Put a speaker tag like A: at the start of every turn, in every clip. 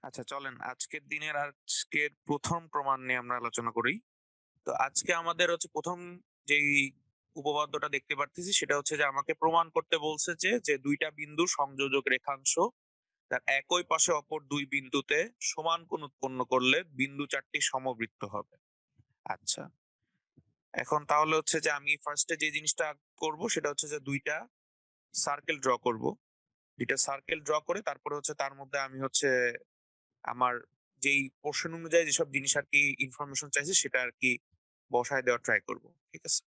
A: আচ্ছা চলেন আজকের প্রথম প্রমাণ নিয়ে আমরা আলোচনা করি। তো আজকে আমাদের হচ্ছে প্রথম যেই উপপাদ্যটা দেখতে পারতেছি সেটা হচ্ছে যে আমাকে প্রমাণ করতে বলছে যে দুইটা বিন্দু সংযোজক রেখাংশ তার একই পাশে অপর দুই বিন্দুতে সমান কোণ উৎপন্ন করলে বিন্দু চারটি সমবৃত্ত হবে। আচ্ছা, এখন তাহলে হচ্ছে যে আমি ফার্স্টে যে জিনিসটা করব সেটা হচ্ছে যে দুইটা সার্কেল ড্র করব। দুইটা সার্কেল ড্র করে তারপরে হচ্ছে তার মধ্যে আমি হচ্ছে আমার যেই পোর্শন অনুযায়ী যেসব জিনিস আর কি ইনফরমেশন চাইছে সেটা আর কি বসায় দেওয়ার ট্রাই করব। ঠিক আছে?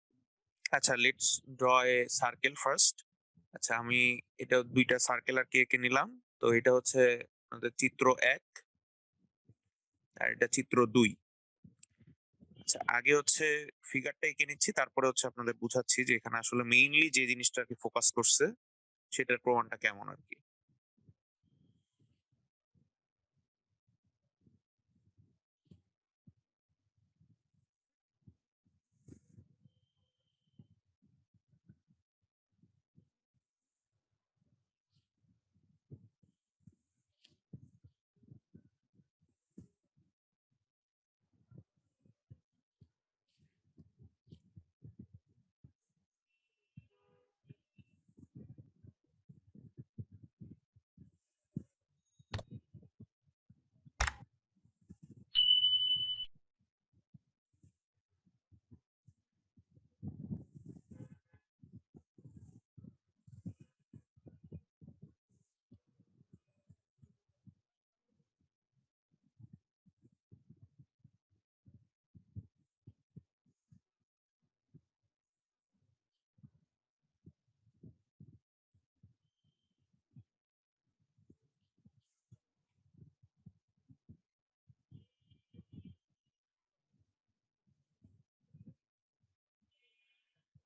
A: আচ্ছা, let's draw A circle first. আচ্ছা, আমি এটা দুইটা সার্কেল আর কি এঁকে নিলাম। তো এটা হচ্ছে আমাদের চিত্র ১ আর এটা চিত্র ২। আচ্ছা, আগে হচ্ছে ফিগারটা এঁকে নিচ্ছি, তারপরে হচ্ছে আপনাদের বুঝাচ্ছি যে এখানে আসলে মেইনলি যে জিনিসটা আর কি ফোকাস করছে সেটার প্রমাণটা কেমন আর কি।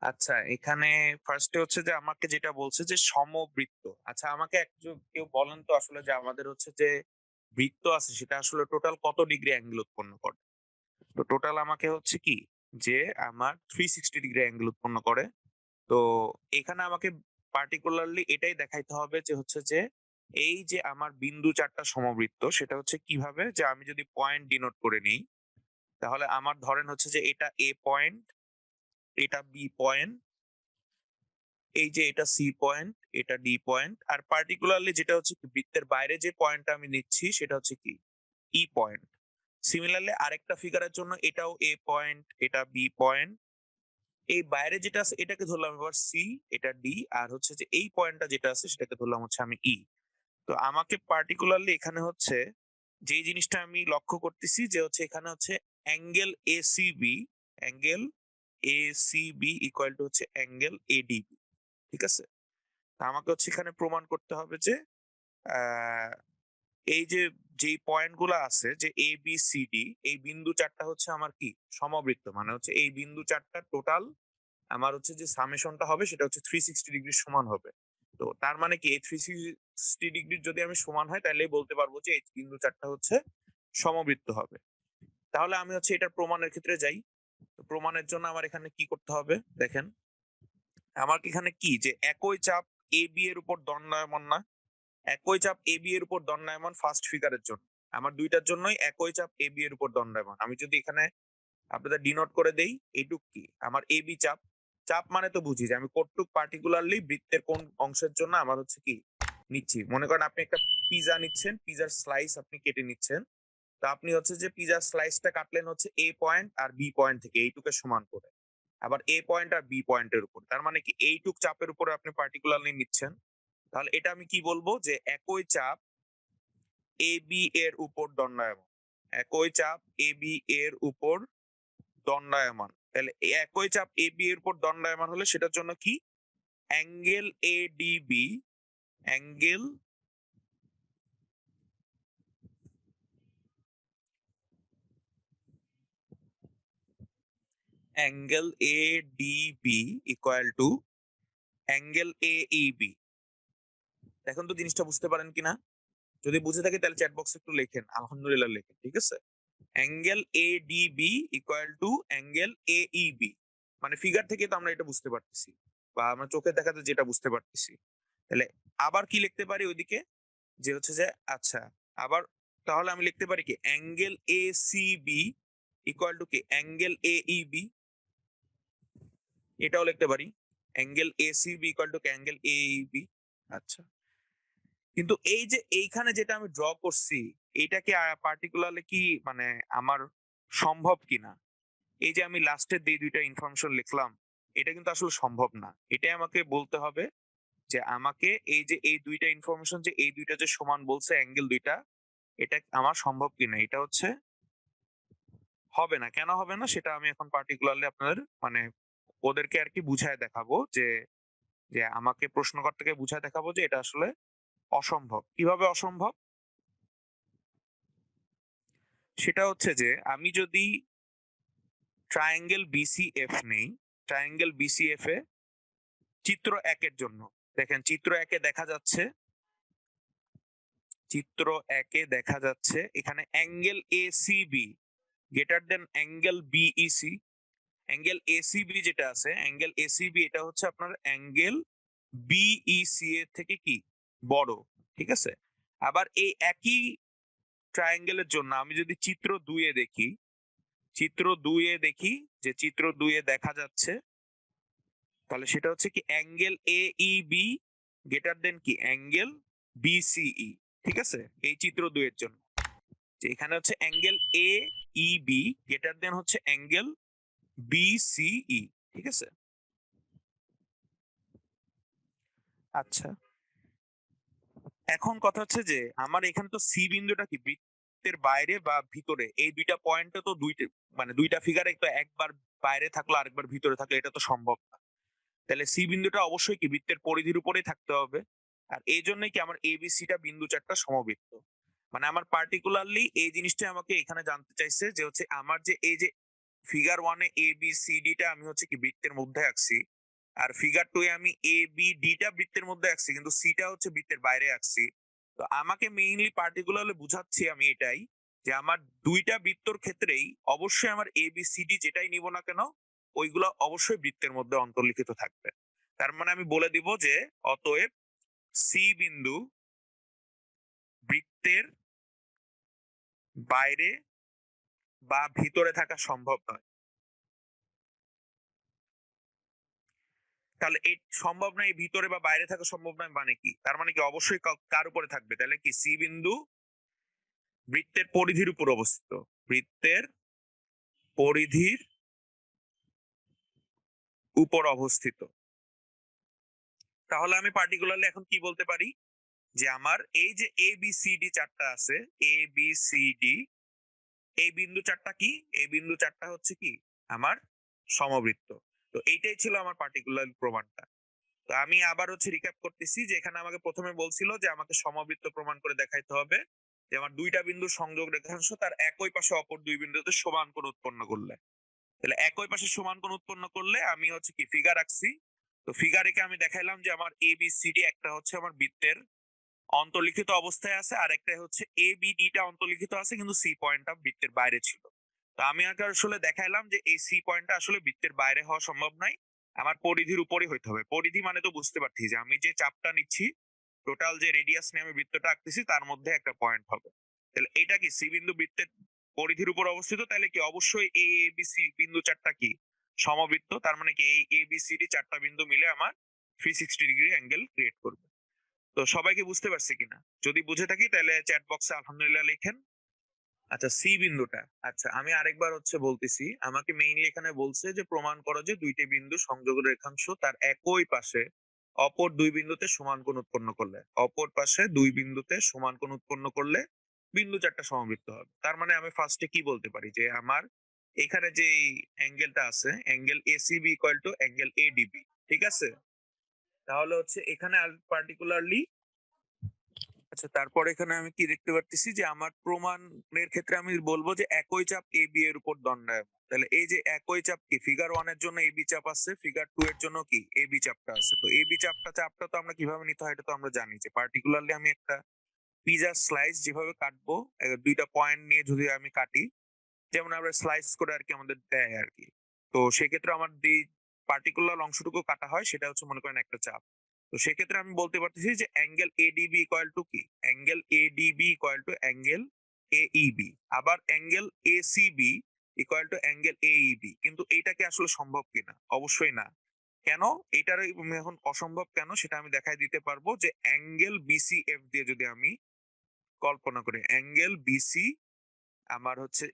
A: আচ্ছা, এখানে ফার্স্টে হচ্ছে যে আমাকে যেটা বলছে যে সমবৃত্ত। আচ্ছা, আমাকে একজন কেউ বলেন তো আসলে যে আমাদের হচ্ছে যে বৃত্ত আছে সেটা আসলে টোটাল কত ডিগ্রি অ্যাঙ্গেল উৎপন্ন করে? তো টোটাল আমাকে হচ্ছে কি যে আমার 360 ডিগ্রি অ্যাঙ্গেল উৎপন্ন করে। তো এখানে আমাকে পার্টিকুলারলি এটাই দেখাইতে হবে যে হচ্ছে যে এই যে আমার বিন্দু চারটা সমবৃত্ত সেটা হচ্ছে কিভাবে, যে আমি যদি পয়েন্ট ডিনোট করে নিই তাহলে আমার ধরেন হচ্ছে যে এটা এ পয়েন্ট, এটা বি পয়েন্ট, এই যে এটা সি পয়েন্ট, এটা ডি পয়েন্ট, আর পার্টিকুলারলি যেটা হচ্ছে কি বৃত্তের বাইরে যে পয়েন্টটা আমি নিচ্ছি সেটা হচ্ছে কি ই পয়েন্ট। সিমিলারলি আরেকটা ফিগারের জন্য এটাও এ পয়েন্ট, এটা বি পয়েন্ট, এই বাইরে যেটা আছে এটাকে ধরলাম এবার সি, এটা ডি, আর হচ্ছে যে এই পয়েন্টটা যেটা আছে সেটাকে ধরলাম হচ্ছে আমি ই। তো আমাকে পার্টিকুলারলি এখানে হচ্ছে যে জিনিসটা আমি লক্ষ্য করতেছি যে হচ্ছে এখানে হচ্ছে angle ACB, angle ACB equal to হচ্ছে অ্যাঙ্গেল এডিবি। ঠিক আছে? আমাকে হচ্ছে এখানে প্রমাণ করতে হবে যে আহ, এই যে যেই পয়েন্ট গুলো আছে যে এ বি সি ডি, এই বিন্দু চারটা হচ্ছে আমার কি সমবৃত্ত, মানে হচ্ছে এই বিন্দু চারটা টোটাল আমার হচ্ছে যে সামেশনটা হবে সেটা হচ্ছে 360 ডিগ্রির সমান হবে। তো তার মানে কি এই 360 ডিগ্রির যদি আমি সমান হয় তাহলেই বলতে পারবো যে এই বিন্দু চারটা হচ্ছে সমবৃত্ত হবে। তাহলে আমি হচ্ছে এটার প্রমাণের ক্ষেত্রে যাই। তো প্রমাণের জন্য আমার এখানে কি করতে হবে দেখেন, আমার এখানে কি যে একই চাপ এ বি এর উপর দণ্ডায়মান না, একই চাপ এ বি এর উপর দণ্ডায়মান ফার্স্ট ফিগারের জন্য, আমার দুইটার জন্যই একই চাপ এ বি এর উপর দণ্ডায়মান। আমি যদি এখানে আপনাদের ডিনোট করে দেই এইটুক কি আমার এ বি চাপ, চাপ মানে তো বুঝি যে আমি কতটুক পার্টিকুলারলি বৃত্তের কোন অংশের জন্য আমার হচ্ছে কি নিচ্ছি। মনে করেন আপনি একটা পিজা নিচ্ছেন, পিজার স্লাইস আপনি কেটে নিচ্ছেন। তো আপনি হচ্ছে যে পিজার স্লাইসটা কাটলেন হচ্ছে A point R B point থেকে এইটুকে সমান করে, আবার এ পয়েন্ট আর বি পয়েন্টের উপর, তার মানে কি এইটুক চাপের উপরে আপনি পার্টিকুলারলি নিচ্ছেন। তাহলে এটা আমি কি বলবো যে একই চাপ এ বি এর উপর দণ্ডায়মান, একই চাপ এ বি এর উপর দণ্ডায়মান। তাহলে এই একই চাপ এ বি এর উপর দণ্ডায়মান হলে সেটার জন্য কি angle A DB, angle angle A DB equal to angle A EB. এখন তো জিনিসটা বুঝতে পারেন কিনা? যদি বুঝে থাকে তাহলে চ্যাট বক্সে একটু লেখেন আলহামদুলিল্লাহ লেখেন। ঠিক আছে? Angle A DB equal to angle A EB, মানে ফিগার থেকে তো আমরা এটা বুঝতে পারতেছি বা আমরা চোখে দেখাতে যেটা বুঝতে পারতেছি। তাহলে আবার কি লিখতে পারি ওইদিকে যে হচ্ছে যে আচ্ছা, আবার তাহলে আমি লিখতে পারি কি angle A C B equal to কি অ্যাঙ্গেল এ ই বি, এটাও লিখতে পারি angle A C B equal to angle A E B. আচ্ছা, কিন্তু এই যে এইখানে যেটা আমি ড্র করছি এইটা কি পার্টিকুলারলি কি মানে আমার সম্ভব কিনা? এই যে আমি লাস্টের দিয়ে দুইটা ইনফরমেশন লিখলাম, এটা কিন্তু আসলে সম্ভব না। এটাই আমাকে বলতে হবে যে আমাকে এই যে এই দুইটা ইনফরমেশন যে এই দুইটা যে সমান বলছে অ্যাঙ্গেল দুইটা, এটা আমার সম্ভব কিনা, এটা হচ্ছে হবে না। কেন হবে না সেটা আমি এখন পার্টিকুলারলি আপনাদের মানে ওদেরকে আর কি বুঝায় দেখাবো যে যে আমাকে প্রশ্নকর্তাকে বুঝায় দেখাবো যে এটা আসলে অসম্ভব। কিভাবে অসম্ভব? সেটা হচ্ছে যে আমি যদি ট্রায়াঙ্গেল বিসিএফ নেই, ট্রায়াঙ্গেল বিসিএফ এ চিত্র একের জন্য দেখেন চিত্র একে দেখা যাচ্ছে, চিত্র একে দেখা যাচ্ছে এখানে angle ACB greater than angle BEC. Angle ACB যেটা আছে অ্যাঙ্গেল এসিবি এটা হচ্ছে আপনার অ্যাঙ্গেল বিইসি এর থেকে কি বড়, ঠিক আছে? আবার এই একই ট্রায়াঙ্গেলের জন্য আমি যদি চিত্র 2 এ দেখি, চিত্র 2 এ দেখি যে চিত্র 2 এ দেখা যাচ্ছে তাহলে সেটা হচ্ছে কি অ্যাঙ্গেল এইবি গ্রেটার দেন কি অ্যাঙ্গেল বিসিই, ঠিক আছে? এই চিত্র 2 এর জন্য যে এখানে হচ্ছে angle A E B greater than হচ্ছে অ্যাঙ্গেল বিসিই, ঠিক আছে? আচ্ছা, এখন কথা হচ্ছে যে আমার এখানে তো সি বিন্দুটা কি বৃত্তের বাইরে বা ভিতরে, এই দুইটা পয়েন্টে তো দুইটা মানে দুইটা ফিগারে তো একবার বাইরে থাকলো আরেকবার ভিতরে থাকলো, এটা তো সম্ভব না। তাহলে সি বিন্দুটা অবশ্যই কি বৃত্তের পরিধির উপরেই থাকতে হবে। আর এই জন্যই কি আমার এবিসিটা বিন্দু চারটা সমবৃত্ত। মানে আমার পার্টিকুলারলি এই জিনিসটা আমাকে এখানে জানতে চাইছে যে হচ্ছে আমার যে এই যে figure 1 A A B C D টা আমি হচ্ছে কি বৃত্তের মধ্যে আঁকছি, আর ফিগার 2 এ আমি এ বি ডি টা বৃত্তের মধ্যে আঁকছি কিন্তু সি টা হচ্ছে বৃত্তের বাইরে আঁকছি। তো আমাকে মেইনলি পার্টিকুলারলি বুঝাচ্ছি আমি এটাই যে আমার দুইটা বৃত্তর ক্ষেত্রেই অবশ্যই আমার এ বি সি ডি যেটাই নিব না কেন ওইগুলো অবশ্যই বৃত্তের মধ্যে অন্তর্লিখিত থাকবে। তার মানে আমি বলে দিব যে অতএব সি বিন্দু বৃত্তের বাইরে বা ভিতরে থাকা সম্ভব নয়। তাহলে এই সম্ভব নয়, এই ভিতরে বা বাইরে থাকা সম্ভব নয় মানে কি? তার মানে কি অবশ্যই কার উপরে থাকবে? তাহলে কি সি বিন্দু বৃত্তের পরিধির উপর অবস্থিত, বৃত্তের পরিধির উপর অবস্থিত। তাহলে আমি পার্টিকুলারলি এখন কি বলতে পারি যে আমার এই যে এ বি সি ডি চারটা আছে, এ বি সি ডি, এই বিন্দু চারটা কি? এই বিন্দু চারটা হচ্ছে কি আমার সমবৃত্ত। তো এইটাই ছিল আমার পার্টিকুলার প্রমাণটা। তো আমি আবার হচ্ছে রিক্যাপ করতেছি যে এখানে আমাকে প্রথমে বলছিল যে আমাকে সমবৃত্ত প্রমাণ করে দেখাইতে হবে যে আমার দুইটা বিন্দু সংযোগ রেখাংশ তার একই পাশে অপর দুই বিন্দুতে সমান কোণ উৎপন্ন করলে, তাহলে একই পাশে সমান কোণ উৎপন্ন করলে আমি হচ্ছে কি ফিগার আঁকছি। তো ফিগার এঁকে আমি দেখাইলাম যে আমার এ বি সি ডি একটা হচ্ছে আমার বৃত্তের অন্তর্লিখিত অবস্থায় আছে আর একটা হচ্ছে এ বি ডি টা অন্তর্লিখিত আছে কিন্তু সি পয়েন্টটা বৃত্তের বাইরে ছিল। তো আমি আগে আসলে দেখাইলাম যে এই সি পয়েন্টটা আসলে বৃত্তের বাইরে হওয়া সম্ভব নয়, আমার পরিধির উপরে হইতে হবে। পরিধি মানে তো বুঝতে পারছি যে আমি যে চাপটা নিচ্ছি টোটাল যে রেডিয়াস নিয়ে আমি বৃত্তটা আঁকতেছি তার মধ্যে একটা পয়েন্ট হবে। তাহলে এটা কি সি বিন্দু বৃত্তের পরিধির উপর অবস্থিত, তাহলে কি অবশ্যই এই এ বি সি বিন্দু চারটা কি সমবৃত্ত। তার মানে কি এই এ বি সি ডি চারটা বিন্দু মিলে আমার 360 ডিগ্রি অ্যাঙ্গেল ক্রিয়েট করবে। তো সবাইকে বুঝতে পারছি কিনা? যদি বুঝে থাকি তাহলে চ্যাট বক্সে আলহামদুলিল্লাহ লিখেন। আচ্ছা, সি বিন্দুটা, আচ্ছা আমি আরেকবার হচ্ছে বলতেছি, আমাকে মেইনলি এখানে বলছে যে প্রমাণ করো যে দুইটি বিন্দু সংযোগ রেখাংশ তার একই পাশে অপর দুই বিন্দুতে সমান কোণ উৎপন্ন করলে, অপর পাশে দুই বিন্দুতে সমান কোণ উৎপন্ন করলে বিন্দু চারটা সমবৃত্ত হবে। তার মানে আমি ফার্স্টে কি বলতে পারি যে আমার এখানে যে অ্যাঙ্গেলটা আছে angle ACB equal to angle ADB, ঠিক আছে? তাহলে হচ্ছে এখানে পার্টিকুলারলি আচ্ছা, তারপর এখানে আমি কি দেখতে পারতেছি যে আমার প্রমাণের ক্ষেত্রে আমি বলবো যে একই চাপ এ বি এর উপর দণ্ডায়মান। তাহলে এই যে একই চাপ কি ফিগার 1 এর জন্য এ বি চাপ আছে, ফিগার 2 এর জন্য কি এ বি চাপটা আছে। তো এ বি চাপটা তো আমরা কিভাবে নিতে হয় এটা তো আমরা জানি যে পার্টিকুলারলি আমি একটা পিজার স্লাইস যেভাবে কাটবো দুইটা পয়েন্ট নিয়ে যদি আমি কাটি যেমন আমরা স্লাইস করে আর কি আমাদের দেয় আর কি। তো সেক্ষেত্রে আমার যে পার্টিকুলার অংশটুকু কাটা হয় সেটা হচ্ছে মনে করেন একটা চাপ। তো সেক্ষেত্রে আমি বলতে পারতেছি যে অ্যাঙ্গেল এডিবি ইকুয়াল টু কি angle ADB equal to angle AEB, আবার angle ACB equal to angle AEB, কিন্তু এইটা কি আসলে সম্ভব কিনা? অবশ্যই না। কেন? এইটার এখন অসম্ভব কেন সেটা আমি দেখাই দিতে পারবো যে অ্যাঙ্গেল BCF দিয়ে যদি আমি কল্পনা করি, অ্যাঙ্গেল BC আমার হচ্ছে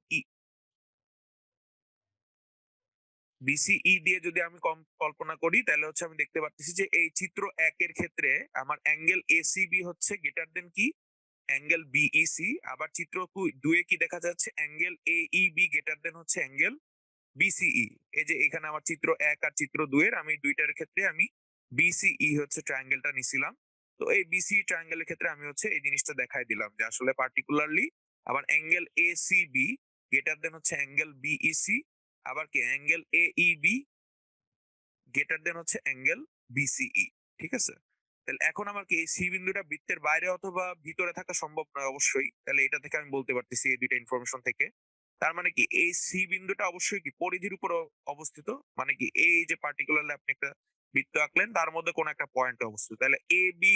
A: BCE দিয়ে যদি আমি কল্পনা করি, তাহলে হচ্ছে আমি দেখতে পাচ্ছি যে এই চিত্র 1 এর ক্ষেত্রে আমার অ্যাঙ্গেল ACB হচ্ছে গ্রেটার দেন কি অ্যাঙ্গেল BEC, আবার চিত্র 2 এ কি দেখা যাচ্ছে অ্যাঙ্গেল AEB গ্রেটার দেন হচ্ছে অ্যাঙ্গেল BCE। এই যে এখানে আমার চিত্র 1 আর চিত্র 2 এর আমি দুইটার ক্ষেত্রে আমি BCE হচ্ছে ট্রায়াঙ্গেলটা নিছিলাম। তো এই BCE ট্রায়াঙ্গেলের ক্ষেত্রে আমি হচ্ছে এই জিনিসটা দেখাই দিলাম যে আসলে পার্টিকুলারলি আবার অ্যাঙ্গেল ACB গ্রেটার দেন হচ্ছে অ্যাঙ্গেল BEC, আবার কি অ্যাঙ্গেল AEB গ্রেটার দেন হচ্ছে অ্যাঙ্গেল BCE। ঠিক আছে? তাহলে এখন আমার কি এই সি বিন্দুটা বৃত্তের বাইরে অথবা ভিতরে থাকা সম্ভব নয় অবশ্যই। তাহলে এটা থেকে আমি বলতে পারতেছি এই দুইটা ইনফরমেশন থেকে। তার মানে কি এই সি বিন্দুটা অবশ্যই কি পরিধির উপর অবস্থিত। মানে কি এই যে পার্টিকুলারলি আপনি একটা বৃত্ত আঁকলেন তার মধ্যে কোন একটা পয়েন্টে অবস্থিত। তাহলে এ বি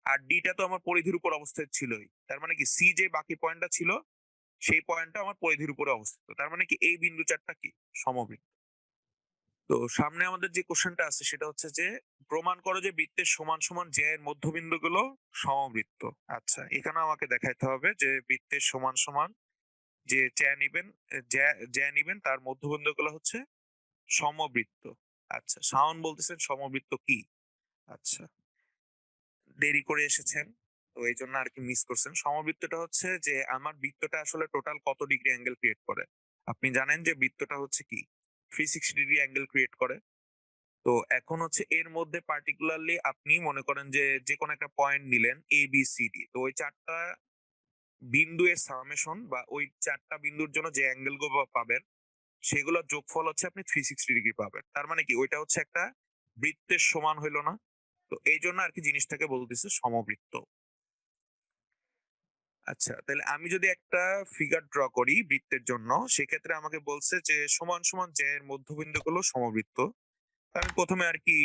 A: আর ডিটা তো আমার পরিধির উপর অবস্থিত ছিলই। তার মানে কি সি যে বাকি পয়েন্টটা ছিল সেই পয়েন্টটা আমার পরিধির উপরে অবস্থিত। তার মানে কি এই বিন্দু চারটা কি সমবৃত্ত। তো সামনে আমাদের যে কোশ্চেনটা আছে সেটা হচ্ছে যে প্রমাণ করো যে বৃত্তের সমান সমান জ্যা এর মধ্যবিন্দুগুলো সমবৃত্ত। আচ্ছা, এখানে আমাকে দেখাইতে হবে যে বৃত্তের সমান সমান যে জ্যা নিবেন, জ্যা নিবেন তার মধ্যবিন্দুগুলো হচ্ছে সমবৃত্ত। আচ্ছা, শাওন বলতেছেন সমবৃত্ত কি? আচ্ছা, দেরি করে এসেছেন তো এই জন্য আর কি মিস করছেন। সমবৃত্তটা হচ্ছে যে আমার বৃত্তটা আসলে টোটাল কত ডিগ্রি অ্যাঙ্গেল ক্রিয়েট করে। আপনি জানেন যে বৃত্তটা হচ্ছে কি 360 ডিগ্রি অ্যাঙ্গেল ক্রিয়েট করে। তো এখন হচ্ছে এর মধ্যে পার্টিকুলারলি আপনি মনে করেন যে যে কোনো একটা পয়েন্ট নিলেন ABCD, তো ওই চারটা বিন্দু এর সামেশন বা ওই চারটা বিন্দুর জন্য যে অ্যাঙ্গেল গুলো পাবেন সেগুলোর যোগফল হচ্ছে আপনি 360 ডিগ্রি পাবেন। তার মানে কি ওইটা হচ্ছে একটা বৃত্তের সমান হইলো না? তো এই জন্য আর কি জিনিসটাকে বলতেছে সমবৃত্ত। আচ্ছা, তাহলে আমি যদি একটা ফিগার ড্র করি বৃত্তের জন্য, সেক্ষেত্রে আমাকে বলছে যে সমান সমান জ্যা এর মধ্যবিন্দুগুলো সমবৃত্ত। আমি প্রথমে আর কি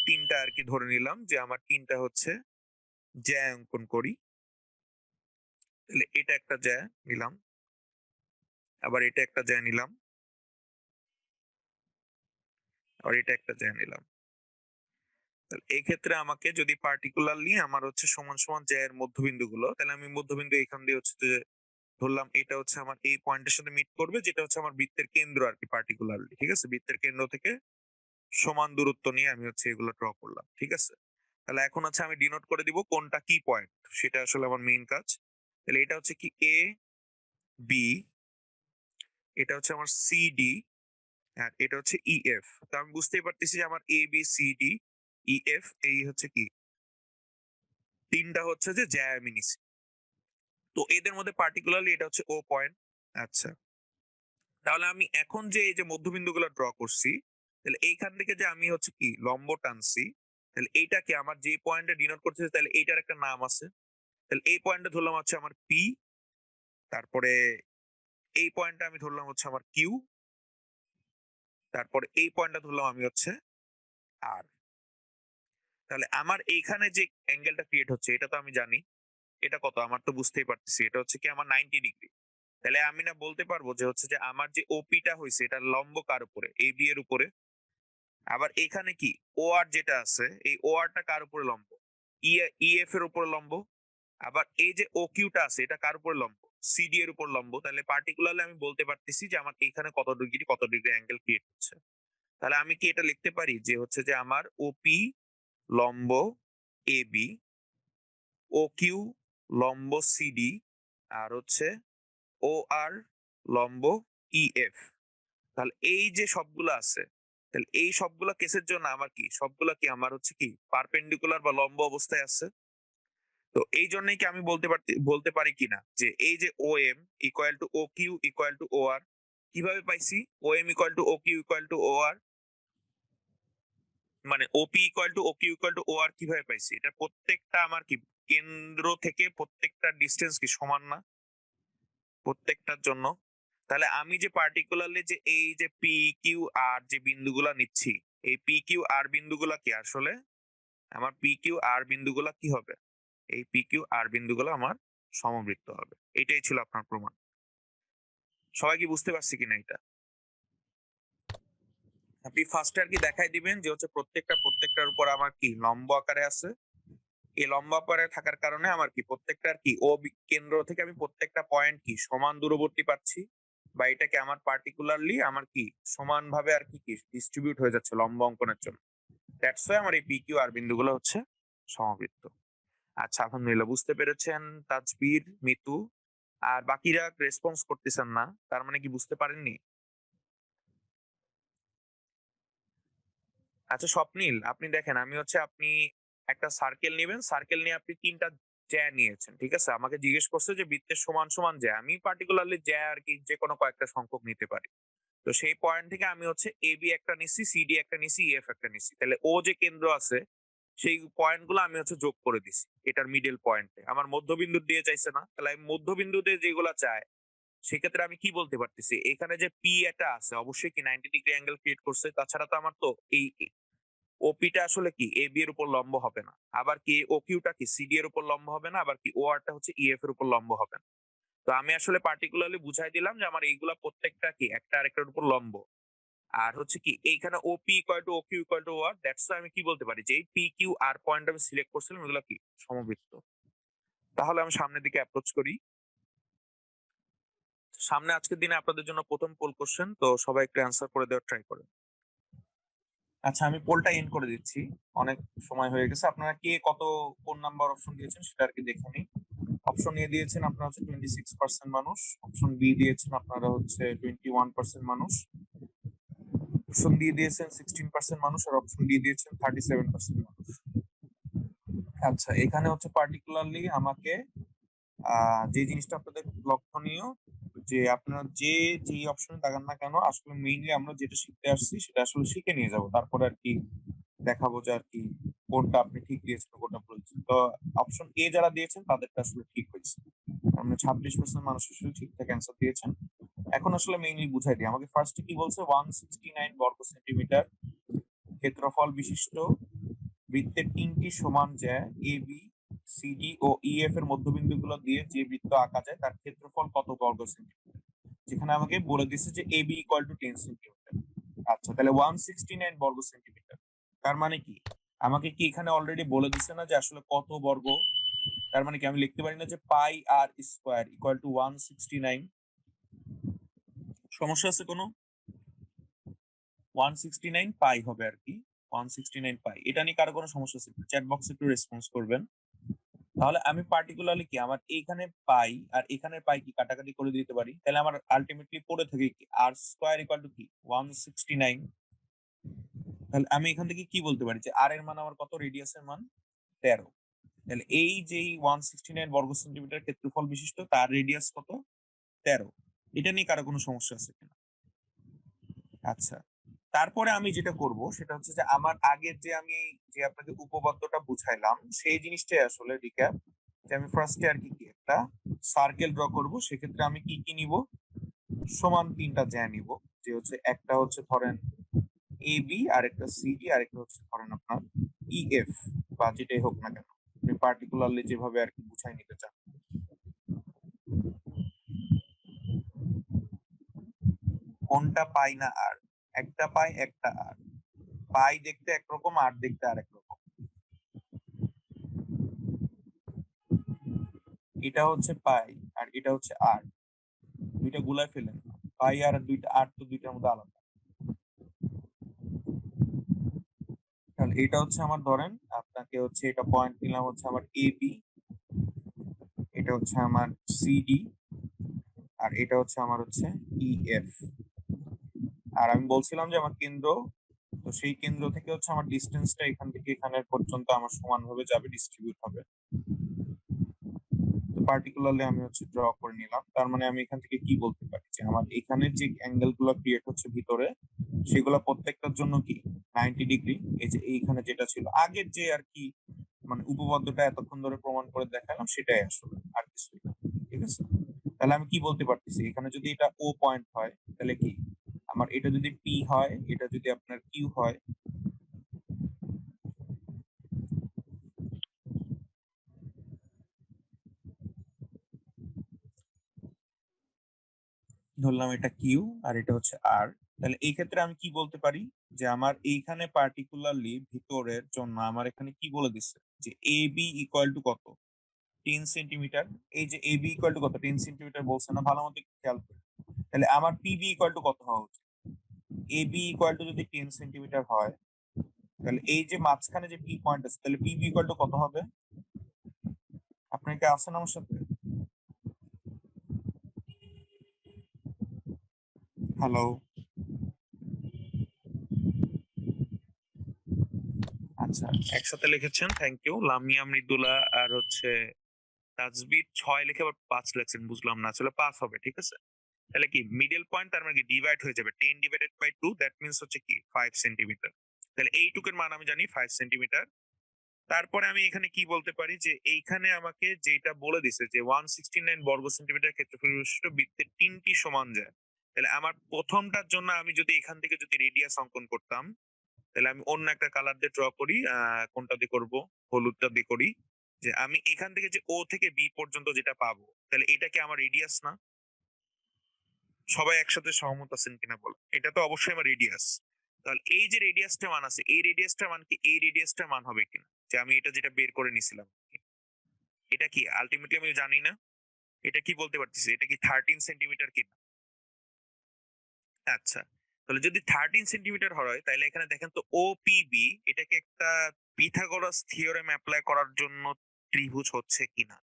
A: তিনটা আর কি ধরে নিলাম যে আমার তিনটা হচ্ছে জ্যা অঙ্কন করি। তাহলে এটা একটা জ্যা নিলাম, আবার এটা একটা জ্যা নিলাম, আবার এটা একটা জ্যা নিলাম। তাহলে এই ক্ষেত্রে আমাকে যদি পার্টিকুলারলি আমার হচ্ছে সমান সমান জ্যা এর মধ্যবিন্দু গুলো, তাহলে আমি মধ্যবিন্দু এখান দিয়ে হচ্ছে যে ধরলাম এটা হচ্ছে আমার এই পয়েন্টের সাথে মিট করবে, যেটা হচ্ছে আমার বৃত্তের কেন্দ্র আর কি পার্টিকুলারলি। ঠিক আছে? বৃত্তের কেন্দ্র থেকে সমান দূরত্ব নিয়ে আমি হচ্ছে এগুলো ড্র করলাম। ঠিক আছে? তাহলে এখন হচ্ছে আমি ডিনোট করে দিব কোনটা কি পয়েন্ট, সেটা আসলে আমার মেইন কাজ। তাহলে এটা হচ্ছে কি এ বি, এটা হচ্ছে আমার সিডি, আর এটা হচ্ছে ইএফ। তো আমি বুঝতেই পারতেছি যে আমার ABCD EF এই হচ্ছে কি তিনটা হচ্ছে যে জ্যা আমি নিছি। তো এদের মধ্যে পার্টিকুলারলি এটা হচ্ছে ও পয়েন্ট। আচ্ছা, তাহলে আমি এখন যে এই যে মধ্যবিন্দুগুলো ড্র করছি, তাহলে এইখান থেকে যে আমি হচ্ছে কি লম্ব টানছি, তাহলে এইটাকে আমার যে পয়েন্টে ডিনোট করতেছে তাহলে এইটার একটা নাম আছে। তাহলে এই পয়েন্টে ধরলাম হচ্ছে আমার পি, তারপরে এই পয়েন্টটা আমি ধরলাম হচ্ছে আমার কিউ, তারপরে এই পয়েন্টটা ধরলাম আমি হচ্ছে আর। তাহলে আমার এইখানে যে অ্যাঙ্গেলটা ক্রিয়েট হচ্ছে এটা তো আমি জানি এটা কত, আমার তো বুঝতেই পারতেছি এটা হচ্ছে কি আমার 90 ডিগ্রি। তাহলে আমি না বলতে পারবো যে হচ্ছে যে আমার যে ওপিটা হয়েছে এটা লম্ব কার উপরে, এবি এর উপরে। আবার এখানে কি ও আর যেটা আছে এই ও আরটা কার উপরে লম্ব, ইএফ এর উপরে লম্ব। আবার এই যে ও কিউটা আছে এটা কার উপরে লম্ব, সিডি এর উপর লম্ব। তাহলে পার্টিকুলারলি আমি বলতে পারতেছি যে আমার এখানে কত ডিগ্রি অ্যাঙ্গেল ক্রিয়েট হচ্ছে। তাহলে আমি কি এটা লিখতে পারি যে হচ্ছে যে আমার ওপি লম্ব এবি, ও কিউ লম্ব সিডি, আর হচ্ছে ও আর লম্ব ইএফ। তাহলে এই যে সবগুলো আছে, তাহলে এই সবগুলা কেসের জন্য আমার কি সবগুলা কি আমার হচ্ছে কি পারপেন্ডিকুলার বা লম্ব অবস্থায় আছে। তো এই জন্যই কি আমি বলতে পারি কিনা যে এই যে O M equal to O Q equal to O R, কিভাবে পাইছি O M equal to O Q equal to O R, মানে OP equal to O Q equal to O R কিভাবে পাইছি, এটা প্রত্যেকটা আমার কি কেন্দ্র থেকে প্রত্যেকটা ডিস্টেন্স কি সমান না প্রত্যেকটার জন্য। তাহলে আমি যে পার্টিকুলারলি যে এই যে পি কিউ আর যে বিন্দুগুলা নিচ্ছি, এই পি কিউ আর বিন্দুগুলা কি আসলে আমার পি কিউ আর বিন্দুগুলা কি হবে, এই পি কিউ আর বিন্দুগুলো আমার সমবৃত্ত হবে। এটাই ছিল আপনার প্রমাণ। সবাই কি বুঝতে পারছে কিনা এটা? আপনি ফার্স্টে আর কি দেখাই দিবেন যে হচ্ছে প্রত্যেকটার উপর আমার কি লম্ব আকারে আছে। এই লম্ব আকারে থাকার কারণে আমার কি প্রত্যেকটার কি কেন্দ্র থেকে আমি প্রত্যেকটা পয়েন্ট কি সমান দূরবর্তী পাচ্ছি, বা এটাকে আমার পার্টিকুলারলি আমার কি সমানভাবে আর কি ডিস্ট্রিবিউট হয়ে যাচ্ছে লম্ব অঙ্কনের জন্য। দ্যাটস ওয়াই আমার এই পি কিউ আর বিন্দুগুলো হচ্ছে সমবৃত্ত। আচ্ছা, আলহামদুলিল্লাহ বুঝতে পেরেছেন তাজবীর, মিতু। আর বাকিরা রেসপন্স করতেছেন না, তার মানে কি বুঝতে পারেননি? আচ্ছা স্বপ্নিল, আপনি দেখেন আমি হচ্ছে আপনি একটা সার্কেল নেবেন, সার্কেল নিয়ে আপনি 3টা জ্যা নিয়েছেন, ঠিক আছে? আমাকে জিজ্ঞেস করছে যে বৃত্তের সমান সমান জ্যা, আমি পার্টিকুলারলি জ্যা আর কি যে কোনো কয়েকটা সংখ্যক নিতে পারি। তো সেই পয়েন্ট থেকে আমি হচ্ছে এ বি একটা নিছি, সিডি একটা নিছি, ইএফ একটা নিছি। তাহলে ও যে কেন্দ্র আছে সেই পয়েন্ট গুলো আমি হচ্ছে যোগ করে দিছি এটার মিডল পয়েন্টে। আমার মধ্যবিন্দু দিয়ে চাইছে না, তাহলে আমি মধ্যবিন্দুতে যেগুলা চাই সেক্ষেত্রে আমি কি বলতে পারতেছি, এখানে যে পি এটা আছে অবশ্যই কি 90 ডিগ্রি অ্যাঙ্গেল ক্রিয়েট করছে, তাছাড়া তো আমার তো এই ওপিটা আসলে কি এ বি এর উপর লম্ব হবে না, আবার কি ও কিউটা কি সিডি এর উপর লম্ব হবে না, আবার কি ও আরটা হচ্ছে ইএফ এর উপর লম্ব হবে না। তো আমি আসলে পার্টিকুলারলি বুঝাই দিলাম যে আমার এইগুলা প্রত্যেকটা কি একটা আরেকটার উপর লম্ব। আর হচ্ছে কি এইখানে OP equal to O Q equal to OR, that's আমি কি বলতে পারি যে এই পি কিউ আর পয়েন্ট আমি সিলেক্ট করছিলাম এগুলো কি সমবৃত্ত। তাহলে আমি সামনের দিকে অ্যাপ্রোচ করি। সামনে আজকের দিনে আপনাদের জন্য প্রথম পোল কোশ্চেন, তো সবাই একটু অ্যান্সার করে দেওয়ার ট্রাই করেন। আচ্ছা, আমি পোলটা এন্ড করে দিচ্ছি, অনেক সময় হয়ে গেছে। আপনারা কে কত কোন নাম্বার অপশন দিয়েছেন সেটা আর কি দেখে নিই। অপশন এ দিয়েছেন আপনারা হচ্ছে 26% মানুষ, অপশন বি দিয়েছেন আপনারা হচ্ছে 21% মানুষ, অপশন ডি দিয়েছেন 16% মানুষ, আর অপশন ডি দিয়েছেন 37% মানুষ। আচ্ছা, এখানে হচ্ছে পার্টিকুলারলি আমাকে যে জিনিসটা আপনাদের লক্ষণীয়, যে আপনারা যে অপশনে দাগান না কেন, আসলে মেইনলি আমরা যেটা শিখতে আসছি সেটা আসলে শিখে নিয়ে যাব, তারপরে আর কি দেখাবো যে আর কি কোনটা আপনি ঠিক দিয়েছেন কোনটা ভুল দিয়েছেন। তো অপশন এ যারা দিয়েছেন তাদেরটা আসলে ঠিক হয়েছে, তার মানে 26% মানুষ আসলে ঠিকঠাক অ্যান্সার দিয়েছেন। এখন আসলে মেইনলি বুঝাই দিই, আমাকে ফার্স্টে কি বলছে, 169 বর্গ সেন্টিমিটার ক্ষেত্রফল বিশিষ্ট বৃত্তের 3টি সমান জ্যা A B CD O EF এর মধ্যবিন্দুগুলো দিয়ে যে বৃত্ত আঁকা যায় তার ক্ষেত্রফল কত বর্গ সেন্টিমিটার, যেখানে আমাকে বলে দিচ্ছে যে A B equal two 10 centimetre. আচ্ছা, তাহলে 169 বর্গ সেন্টিমিটার তার মানে কি, আমাকে কি এখানে অলরেডি বলে দিচ্ছে না যে আসলে কত বর্গ? তার মানে কি আমি লিখতে পারি না যে পাই আর স্কয়ার ইকুয়াল টু 169? সমস্যা আছে কোনো? 169 পাই হবে আর কি, 169 পাই। এটা নিয়ে কারো কোনো সমস্যা আছে? চ্যাট বক্সে একটু রেসপন্স করবেন। তাহলে আমি পার্টিকুলারলি কি আমার এইখানে পাই আর এখানের পাই কি কাটাকাটি করে দিতে পারি, তাহলে আমার আলটিমেটলি পড়ে থাকে কি আর স্কয়ার ইকুয়াল টু কি 169। তাহলে আমি এখান থেকে কি বলতে পারি যে আর এর মান আমার কত, রেডিয়াসের মান 13। তাহলে এই যে 169 বর্গ সেন্টিমিটার ক্ষেত্রফল বিশিষ্ট তার রেডিয়াস কত, 13। এটা নিয়ে কারো কোনো সমস্যা আছে কিনা? আচ্ছা, তারপরে আমি যেটা করব সেটা হচ্ছে যে আমার আগের যে আমি যে আপনাকে উপপাদ্যটা বুঝাইলাম সেই জিনিসটাই আসলে রিক্যাপ, যে আমি ফার্স্টে আর কি কি একটা সার্কেল ড্র করব। সেক্ষেত্রে আমি কি কি নিব, সমান 3টা জ্যা নিব, যে হচ্ছে একটা হচ্ছে ধরেন এ বি, আর একটা সিডি, আর একটা হচ্ছে ধরেন আপনার ইএফ, বা যেটাই হোক না কেন আপনি পার্টিকুলারলি যেভাবে আর কি বুঝাই নিতে চান। কোনটা পাই না আর, একটা পাই একটা আর, পাই দেখতে একরকম আর দেখতে আরেক রকম। এটা হচ্ছে পাই আর এটা হচ্ছে আর, দুইটা গুলায় ফেলেন না। পাই আর দুইটা আর তো দুইটার মধ্যে আলাদা। তাহলে এটা হচ্ছে আমার ধরেন আপনাকে হচ্ছে এটা পয়েন্ট নিলাম হচ্ছে আমার এ বি, এটা হচ্ছে আমার সিডি, আর এটা হচ্ছে আমার হচ্ছে ইএফ। আর আমি বলছিলাম যে আমার কেন্দ্র, তো সেই কেন্দ্র থেকে হচ্ছে আমার ডিস্টেন্সটা এখান থেকে এখানে পর্যন্ত আমার সমানভাবে যাবে, ডিস্ট্রিবিউট হবে। তো পার্টিকুলারলি আমি হচ্ছে ড্র করে নিলাম, তার মানে আমি এখান থেকে কি বলতে পারি যে আমার এখানে যে অ্যাঙ্গেল গুলো ক্রিয়েট হচ্ছে ভিতরে সেগুলো প্রত্যেকটার জন্য কি 90 ডিগ্রি। এই যে এইখানে যেটা ছিল আগের যে আর কি মানে উপপাদ্যটা এতক্ষণ ধরে প্রমাণ করে দেখালাম সেটাই আসলে, আর কিছুই না। ঠিক আছে, তাহলে আমি কি বলতে পারতেছি, এখানে যদি এটা ও পয়েন্ট হয় তাহলে কি আমার এটা যদি পি হয়, এটা যদি আপনার কিউ হয়, ধরলাম এটা কিউ আর এটা হচ্ছে আর। তাহলে এই ক্ষেত্রে আমি কি বলতে পারি যে আমার এইখানে পার্টিকুলারলি ভিতরের জন্য আমার এখানে কি বলে দিচ্ছে যে এ বি ইকুয়াল টু কত, 10 সেন্টিমিটার। এই যে এ বি ইকুয়াল টু কত, 10 সেন্টিমিটার বলছে না, ভালো মতো একটু খেয়াল করি। তাহলে আমার পিবি ইকুয়াল টু কত হওয়া উচিত? এ বি ইকুয়াল টু যদি 10 সেন্টিমিটার হয়, তাহলে এই যে মাঝখানে যে পি পয়েন্ট আছে, তাহলে পিবি ইকুয়াল টু কত হবে? আপনার কি আছেন আমার সাথে? হ্যালো। আচ্ছা, একসাথে লিখেছেন, থ্যাংক ইউ। লামিয়া, মৃদুলা আর হচ্ছে তাজবির 6 লিখে আবার 5 লিখছেন, বুঝলাম না আসলে 5 হবে, ঠিক আছে। তাহলে কি মিডল পয়েন্ট তার মানে কি ডিভাইড হয়ে যাবে, 10 ডিভাইডেড বাই 2 দ্যাট মিন্স হচ্ছে কি 5 সেন্টিমিটার। তাহলে এইটুকুর মান আমি জানি 5 সেন্টিমিটার। তারপরে আমি এখানে কি বলতে পারি যে এইখানে আমাকে যেটা বলে দিছে যে 169 বর্গ সেন্টিমিটার ক্ষেত্রফল বিশিষ্ট বৃত্তের 3টি সমান যায়। তাহলে আমার প্রথমটার জন্য আমি যদি এখান থেকে যদি রেডিয়াস অঙ্কন করতাম, তাহলে আমি অন্য একটা কালার দিয়ে ড্র করি। কোনটা দিয়ে করব? হলুদটা দিয়ে করি। যে আমি এখান থেকে যে ও থেকে বি পর্যন্ত যেটা পাবো, তাহলে এটা কি আমার রেডিয়াস না? সবাই একসাথে সহমত আছেন কিনা বলো, এটা তো অবশ্যই আমার রেডিয়াস। তাহলে এই যে রেডিয়াসটা মান আছে, এই রেডিয়াসটা মান কি এই রেডিয়াসটা মান হবে কিনা, যে আমি এটা যেটা বের করে নিছিলাম, এটা কি আলটিমেটলি আমি জানি না। এটা কি বলতে পারতেছি, এটা কি 13 সেন্টিমিটার কিনা? আচ্ছা, তাহলে যদি 13 সেন্টিমিটার হয়, তাহলে এখানে দেখেন তো ওপিবি এটাকে একটা পিথাগোরাস থিওরেম অ্যাপ্লাই করার জন্য ত্রিভুজ হচ্ছে কিনা।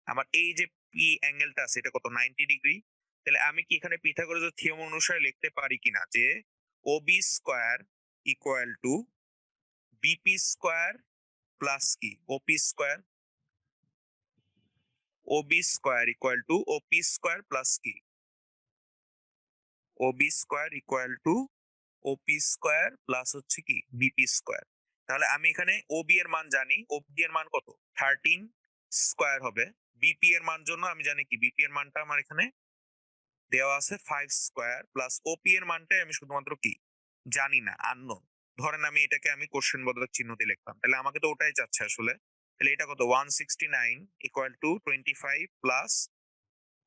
A: আমার এই যে পি অ্যাঙ্গেলটা আছে এটা কত, 90 ডিগ্রি। তাহলে আমি কি এখানে পিথাগোরাসের থিওরেম অনুসারে লিখতে পারি কিনা যে OB square equal to BP square plus কি OP square, OB square equal to OP square plus কি OB square equal to OP square plus হচ্ছে কি বিপি স্কোয়ার। তাহলে আমি এখানে ওবি এর মান জানি, ওবি এর মান কত, 13 স্কোয়ার হবে। বিপি এর মান জন্য আমি জানি কি বিপি এর মানটা আমার এখানে দেওয়া আছে 5 স্কোয়ার প্লাস ওপি এর মানটাই আমি শুধুমাত্র কি জানি না, আননোন। ধরেন আমি এটাকে আমি কোশ্চেন বোধক চিহ্ন দিয়ে লিখলাম, তাহলে আমাকে তো ওটাই চাচ্ছে আসলে। তাহলে এটা কত, 169 ইকুয়াল টু 25 প্লাস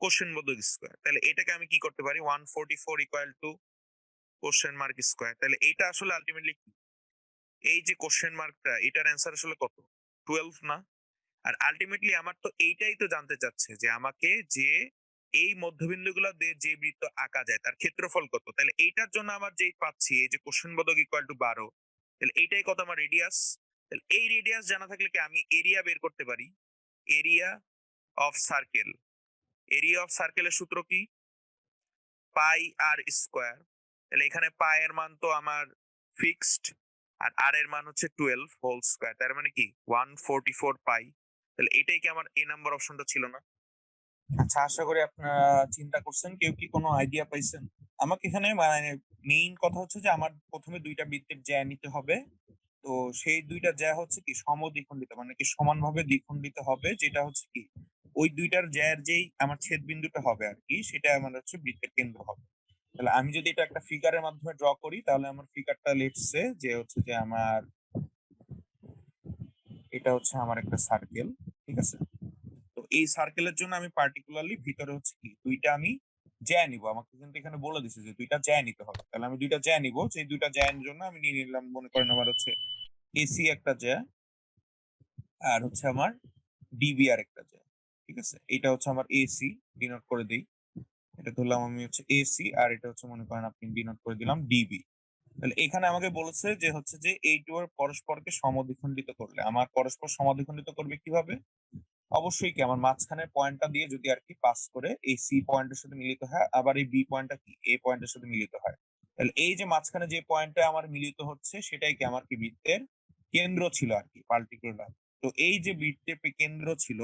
A: কোশ্চেন বোধক স্কোয়ার। তাহলে এটাকে আমি কি করতে পারি, 144 equal to question mark square. তাহলে এটা আসলে আলটিমেটলি কি, এই যে কোশ্চেন মার্কটা এটার অ্যান্সার আসলে কত, 12 না? আর আলটিমেটলি আমার তো এইটাই তো জানতে চাচ্ছে যে আমাকে যে এই মধ্যবিন্দুগুলো দিয়ে যে বৃত্ত আঁকা যায় তার ক্ষেত্রফল কত। তাহলে এইটার জন্য আমার যেই পাচ্ছি এই যে কোশ্চেন বোধক ইকুয়াল টু 12, তাহলে এইটাই কত আমার রেডিয়াস। তাহলে এই রেডিয়াস জানা থাকলে কি আমি এরিয়া বের করতে পারি, area of circle. Area of সার্কেলের সূত্র কি, পাই আর স্কোয়ার। তাহলে এখানে পাই এর মান তো আমার ফিক্সড, আর আর এর মান হচ্ছে 12 হোল স্কোয়ার, তার মানে কি 144 পাই। তাহলে এটাই কি আমার এ নাম্বার অপশনটা ছিল না? আচ্ছা, আশা করি আপনারা চিন্তা করছেন, কেউ কি কোনো আইডিয়া পাইছেন? আমাকে এখানে মানে মেইন কথা হচ্ছে যে আমার প্রথমে দুইটা বৃত্তের জ্যা নিতে হবে। তো সেই দুইটা জ্যা হচ্ছে কি সমদ্বিখণ্ডিত, মানে কি সমানভাবে দ্বিখণ্ডিত হবে, যেটা হচ্ছে কি ওই দুইটার জ্যার যেই আমার ছেদ বিন্দুটা হবে আর কি, সেটা আমার হচ্ছে বৃত্তের কেন্দ্র হবে। তাহলে আমি যদি এটা একটা ফিগারের মাধ্যমে ড্র করি, তাহলে আমার ফিগারটা লেটসে যে হচ্ছে যে আমার এটা হচ্ছে আমার একটা সার্কেল, ঠিক আছে। তো এই সার্কেলের জন্য আমি পার্টিকুলারলি ভিতরে হচ্ছে কি দুইটা আমি জ্যা নিব, আমাকে কিন্তু এখানে বলে দিছে যে দুইটা জ্যা নিতে হবে। তাহলে আমি দুইটা জ্যা নিব, সেই দুইটা জ্যায়ের জন্য আমি নিয়ে নিলাম, মনে করেন আমার হচ্ছে এসি একটা জ্যা আর হচ্ছে আমার ডিবি আর একটা জ্যা, ঠিক আছে। এটা হচ্ছে আমার এসি, ডিনোট করে দিই। এটা ধরলাম আমি হচ্ছে এসি, আর এটা হচ্ছে মনে করেন আপনি ডিনোট করে দিলাম ডিবি। তাহলে এখানে আমাকে বলেছে যে হচ্ছে যে এই দুটোর পরস্পরকে সমদ্বিখণ্ডিত করলে আমার পরস্পর সমদ্বিখণ্ডিত করবে কিভাবে, অবশ্যই কি আমার মাঝখানের পয়েন্টটা দিয়ে যদি আর কি পাস করে এই সি পয়েন্টের সাথে মিলিত হয়, আবার এই বি পয়েন্টটা কি এ পয়েন্টের সাথে মিলিত হয়। তাহলে এই যে মাঝখানে যে পয়েন্টটা আমার মিলিত হচ্ছে সেটাই কি আমার কি বৃত্তের কেন্দ্র ছিল আর কি, পার্টিকুলার। তো এই যে বৃত্তের কেন্দ্র ছিল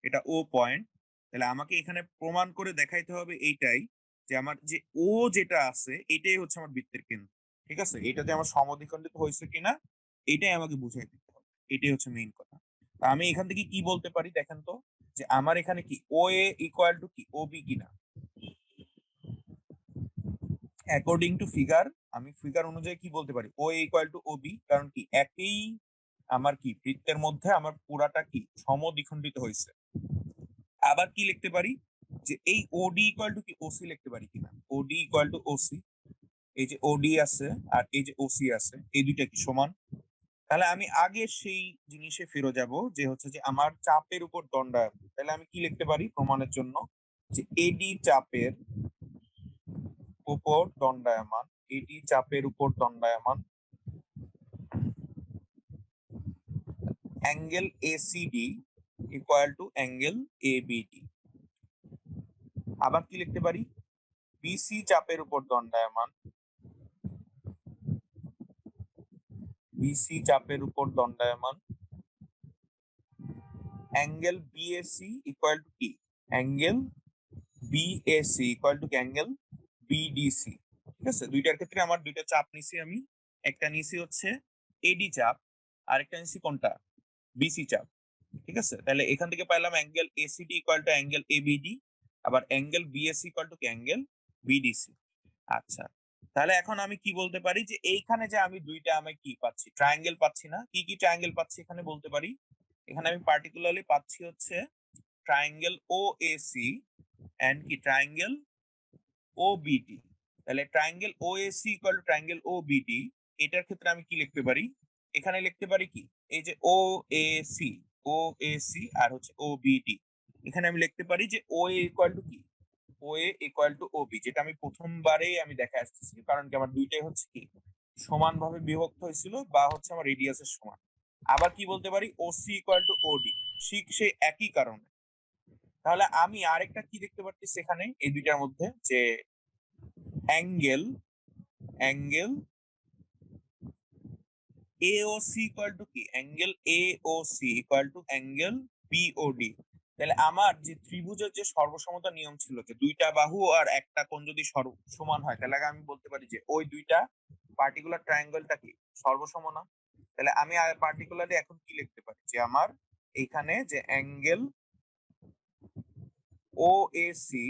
A: এটা ও পয়েন্ট। তাহলে আমাকে এখানে প্রমাণ করে দেখাইতে হবে এইটাই, যে আমার যে ও যেটা আছে এটাই হচ্ছে আমার বৃত্তের কেন্দ্র, ঠিক আছে। এটা যে আমার সমদ্বিখণ্ডিত হয়েছে কিনা এটাই আমাকে বুঝাই দিতে হবে, এটাই হচ্ছে মেইন কথা। তা আমি এখান থেকে কি বলতে পারি দেখেন তো, যে আমার এখানে কি ও এ ইকুয়াল টু কি ও বি কিনা। অ্যাকর্ডিং টু ফিগার, আমি ফিগার অনুযায়ী কি বলতে পারি ও এ ইকুয়াল টু ও বি, কারণ কি একই আমার কি বৃত্তের মধ্যে আমার পুরাটা কি সমদ্বিখণ্ডিত হয়েছে। আবার কি লিখতে পারি যে এই ওডি ইকুয়াল টু কি ওসি লিখতে পারি কিনা। ওডি ইকুয়াল টু ওসি, এই যে ওডি আছে আর এই যে ওসি আছে, এই দুইটা কি সমান? তাহলে আমি আগে সেই জিনিসে ফিরে যাব যে হচ্ছে যে আমার চাপের উপর দণ্ডায়মান। তাহলে আমি কি লিখতে পারি প্রমাণের জন্য, যে এডি চাপের উপর দণ্ডায়মান, এডি চাপের উপর দণ্ডায়মান angle ACD equal to angle ABD. আবার কি লিখতে পারি, বিসি চাপের উপর দণ্ডায়মান, বিসি চাপের উপর দণ্ডায়মান অ্যাঙ্গেল বিএসি ইকুয়াল টু কি, angle BAC equal to angle BDC. ঠিক আছে, দুইটার ক্ষেত্রে আমার দুইটা চাপ নিছি আমি, একটা নিছি হচ্ছে এডি চাপ, আরেকটা নিছি কোনটা, বিসি চাপ। ঠিক আছে, তাহলে এখান থেকে পাইলাম angle ACD equal to angle ABD, আবার angle BAC equal to angle BDC. আচ্ছা, তাহলে এখন আমি কি বলতে পারি, যে এইখানে যে আমি দুইটা আমি কি পাচ্ছি, ট্রায়াঙ্গেল পাচ্ছি না, কি কি ট্রায়াঙ্গেল পাচ্ছি এখানে বলতে পারি। এখানে আমি পার্টিকুলারলি পাচ্ছি হচ্ছে ট্রায়াঙ্গেল ও এসি এন্ড কি ট্রায়াঙ্গেল ও বিডি। তাহলে triangle O AC equal to triangle O BD, এটার ক্ষেত্রে আমি কি লিখতে পারি, এখানে লিখতে পারি কি, এই যে ও এসি, ও এসি আর হচ্ছে ও বিডি, এখানে আমি লিখতে পারি যে ও এ ইকুয়াল টু কি, ও এ ইকুয়াল টু ও বি, যেটা আমি প্রথমবারেই আমি দেখা আসতেছি, কারণ কি আমার দুইটাই হচ্ছে কি সমানভাবে বিভক্ত হয়েছিল বা হচ্ছে আমার রেডিয়াসের সমান। আবার কি বলতে পারি, ওসি ইকুয়াল টু ওডি, ঠিক সেই একই কারণে। তাহলে আমি আরেকটা কি দেখতে পাচ্ছি সেখানে এই দুইটার মধ্যে, যে angle angle AOC equal to কি, angle AOC equal to angle BOD. তাহলে আমার যে ত্রিভুজের যে সর্বসমতা নিয়ম ছিল, যে দুইটা বাহু আর একটা কোণ যদি সমান হয়, তাহলে আমি বলতে পারি যে ওই দুইটা পার্টিকুলার ট্রায়াঙ্গেলটা কি সর্বসম না। তাহলে আমি পার্টিকুলারলি এখন কি লিখতে পারি, যে আমার এইখানে যে angle O AC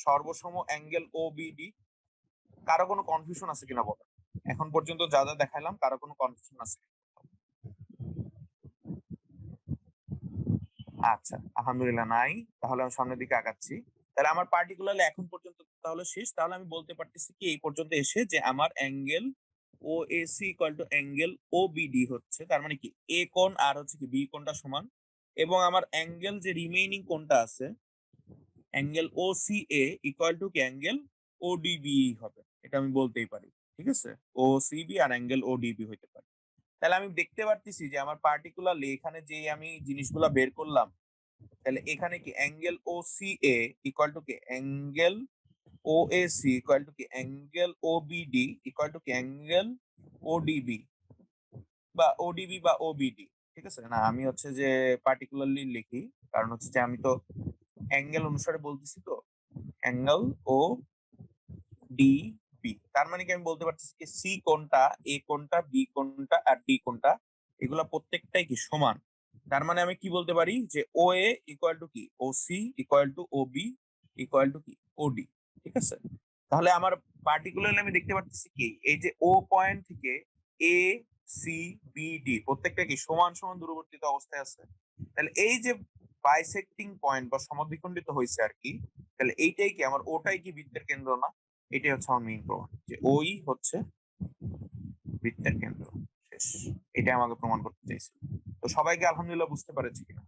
A: সর্বসম angle O BD. কারো কোনো কনফিউশন আছে কিনা বলো, এখন পর্যন্ত যা যা দেখাইলাম কারো কোনো কনফিউশন আছে? আচ্ছা, আলহামদুলিল্লাহ নাই। তাহলে আমি সামনের দিকে আগাচ্ছি। তাহলে আমার পার্টিকুলারলি এখন পর্যন্ত তাহলে শেষ। তাহলে আমি বলতে পারতেছি কি এই পর্যন্ত এসে, যে আমার angle O AC equal to angle O BD হচ্ছে, তার মানে কি এ কোণ আর হচ্ছে কি বি কোণটা সমান, এবং আমার অ্যাঙ্গেল যে রিমেইনিং কোণটা আছে angle O C A equal to কি অ্যাঙ্গেল ও ডিবি হবে, এটা আমি বলতেই পারি। ঠিক আছে, ও সিবি আর অ্যাঙ্গেল ও ডিবি হইতে পারে। তাহলে আমি দেখতে পারতেছি যে আমার পার্টিকুলারলি এখানে যে আমি জিনিসগুলো বের করলাম, তাহলে এখানে কি angle O C A equal to কি angle O A C equal to কি angle O BD equal to কি অ্যাঙ্গেল ও ডিবি বা ওডিবি বা ওবিডি। ঠিক আছে, না আমি হচ্ছে যে পার্টিকুলারলি লিখি, কারণ হচ্ছে যে আমি তো অ্যাঙ্গেল অনুসারে বলতেছি, তো অ্যাঙ্গেল ও ডি বি, তার মানে কি আমি বলতে পারছি কি সি কোনটা, এ কোনটা, বি কোনটা আর ডি কোনটা, এগুলা প্রত্যেকটাই কি সমান। তার মানে আমি কি বলতে পারি, যে ও এ ইকুয়াল টু কি O C equal to O B equal to কি ও ডি। ঠিক আছে, তাহলে আমার পার্টিকুলারলি আমি দেখতে পাচ্ছি কি এই যে ও পয়েন্ট থেকে এ সি বি ডি প্রত্যেকটা কি সমান সমান দূরবর্তীত অবস্থায় আছে। তাহলে এই যে বাইসেক্টিং পয়েন্ট বা সমদ্বিখণ্ডিত হয়েছে আর কি, তাহলে এইটাই কি আমার ওটাই কি বৃত্তের কেন্দ্র না। এটাই হচ্ছে আমার মেইন প্রমাণ, যে ওই হচ্ছে বৃত্তের কেন্দ্র। শেষ, এটা আমাকে প্রমাণ করতে চাইছি। তো সবাইকে আলহামদুলিল্লাহ বুঝতে পেরেছি কিনা,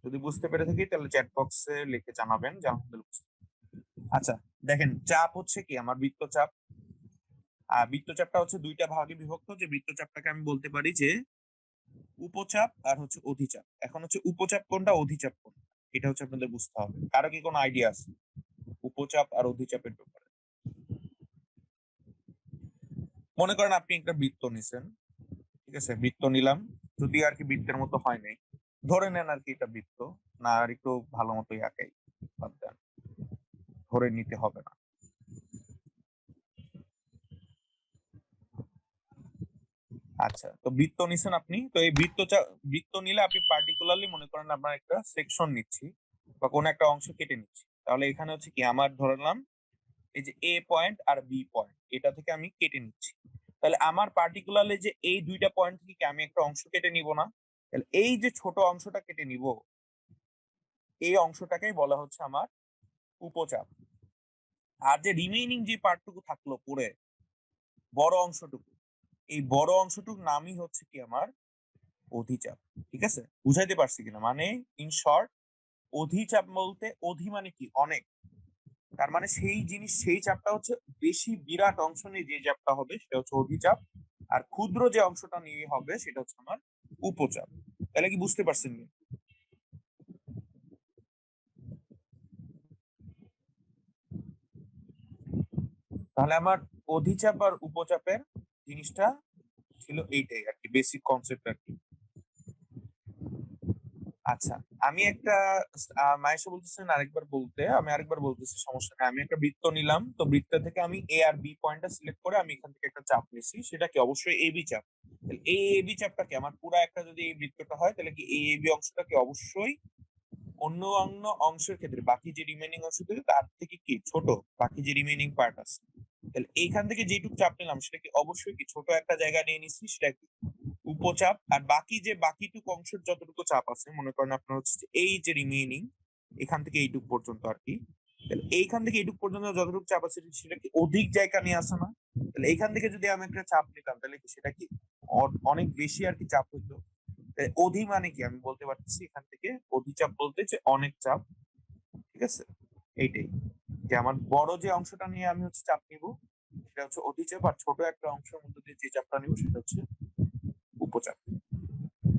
A: যদি বুঝতে পেরে থাকি তাহলে চ্যাট বক্সে লিখে জানাবেন যে আলহামদুলিল্লাহ বুঝতে। আচ্ছা, দেখেন চাপ হচ্ছে কি আমার বৃত্তচাপ, আর বৃত্তচাপটা হচ্ছে দুইটা ভাগে বিভক্ত, যে বৃত্তচাপটাকে আমি বলতে পারি যে উপচাপ আর হচ্ছে অধিচাপ। এখন হচ্ছে উপচাপ কোনটা, অধিচাপ কোনটা, এটা হচ্ছে আপনাদের বুঝতে হবে। কারো কি কোনো আইডিয়া আছে উপচাপ আর অধিচাপের ব্যাপারে? মনে করেন আপনি একটা বৃত্ত নিছেন, ঠিক আছে, বৃত্ত নিলাম, যদি আর কি বৃত্তের মতো হয় নাই, ধরে নেন আর কি এটা বৃত্ত না, আর একটু ভালো মতোই আঁকাই, বাদ দেন, ধরে নিতে হবে না। আচ্ছা, তো বৃত্ত নিছেন আপনি, তো এই বৃত্ত নিলে আপনি পার্টিকুলারলি মনে করেন আপনার একটা সেকশন নিচ্ছি বা কোনো একটা অংশ কেটে নিচ্ছি, তাহলে এখানে হচ্ছে কি আমার ধরলাম এই যে এ পয়েন্ট আর বি পয়েন্ট, এটা থেকে আমি কেটে নিচ্ছি। তাহলে আমার পার্টিকুলারলি যে এই দুইটা পয়েন্ট থেকে কি আমি একটা অংশ কেটে নিব না, তাহলে এই যে ছোট অংশটা কেটে নিব, এই অংশটাকেই বলা হচ্ছে আমার উপচাপ। আর যে রিমেইনিং যে পার্টটুকু থাকলো পড়ে বড় অংশটুকু, এই বড় অংশটুকুর নামই হচ্ছে কি আমার অধিচাপ। ঠিক আছে, বুঝাইতে পারছি কিনা? মানে ইন শর্ট, অধিচাপ বলতে অধি মানে কি অনেক, তার মানে সেই জিনিস সেই চাপটা হচ্ছে বেশি বিরাট অংশ নিয়ে যে চাপটা হবে সেটা হচ্ছে অধিচাপ, আর ক্ষুদ্র যে অংশটা নিয়ে হবে সেটা হচ্ছে আমার উপচাপ। তাহলে কি বুঝতে পারছেন কি? তাহলে আমার অধিচাপ আর উপচাপের জিনিসটা ছিল এইটাই আর কি, বেসিক কনসেপ্ট আর কি। আচ্ছা, আমি একটা মায়েশা বলতেছেন আরেকবার বলতে, আমি আরেকবার বলতেছি, সমস্যা নেই। আমি একটা বৃত্ত নিলাম, তো বৃত্ত থেকে আমি এ আর বি পয়েন্টটা সিলেক্ট করে আমি এখান থেকে একটা চাপ নিছি, সেটা কি অবশ্যই এবি চাপ। তাহলে এই এবি চাপটা কি আমার পুরো একটা, যদি এই বৃত্তটা হয় তাহলে কি এই এবি অংশটা কি অবশ্যই অন্য অন্য অংশের ক্ষেত্রে বাকি যে রিমেনিং অংশ থাকে তার থেকে কি ছোট, বাকি যে রিমেনিং পার্ট আছে। তাহলে এইখান থেকে যেটুকু চাপ নিলাম সেটা কি অবশ্যই কি ছোট একটা জায়গা নিয়ে নিচ্ছি, সেটা কি উপচাপ। আর বাকি যে বাকিটুকু অংশের যতটুকু চাপ আছে, মনে করেন আপনার হচ্ছে যে এই যে রিমেইনিং এখান থেকে এইটুকু পর্যন্ত আর কি, তাহলে এইখান থেকে এইটুকু পর্যন্ত যতটুকু চাপ আছে সেটা কি অধিক জায়গা নিয়ে আসে না? তাহলে এইখান থেকে যদি আমি একটা চাপ নিতাম তাহলে কি সেটা কি অনেক বেশি আর কি চাপ হইতো। অধি মানে কি আমি বলতে পারতেছি এখান থেকে অধিচাপ বলতে যে অনেক চাপ। ঠিক আছে, এইটাই, যে আমার বড় যে অংশটা নিয়ে আমি হচ্ছে চাপ নিব সেটা হচ্ছে অধিচাপ, আর ছোট একটা অংশের মধ্যে দিয়ে যে চাপটা নিব সেটা হচ্ছে উপচাপ।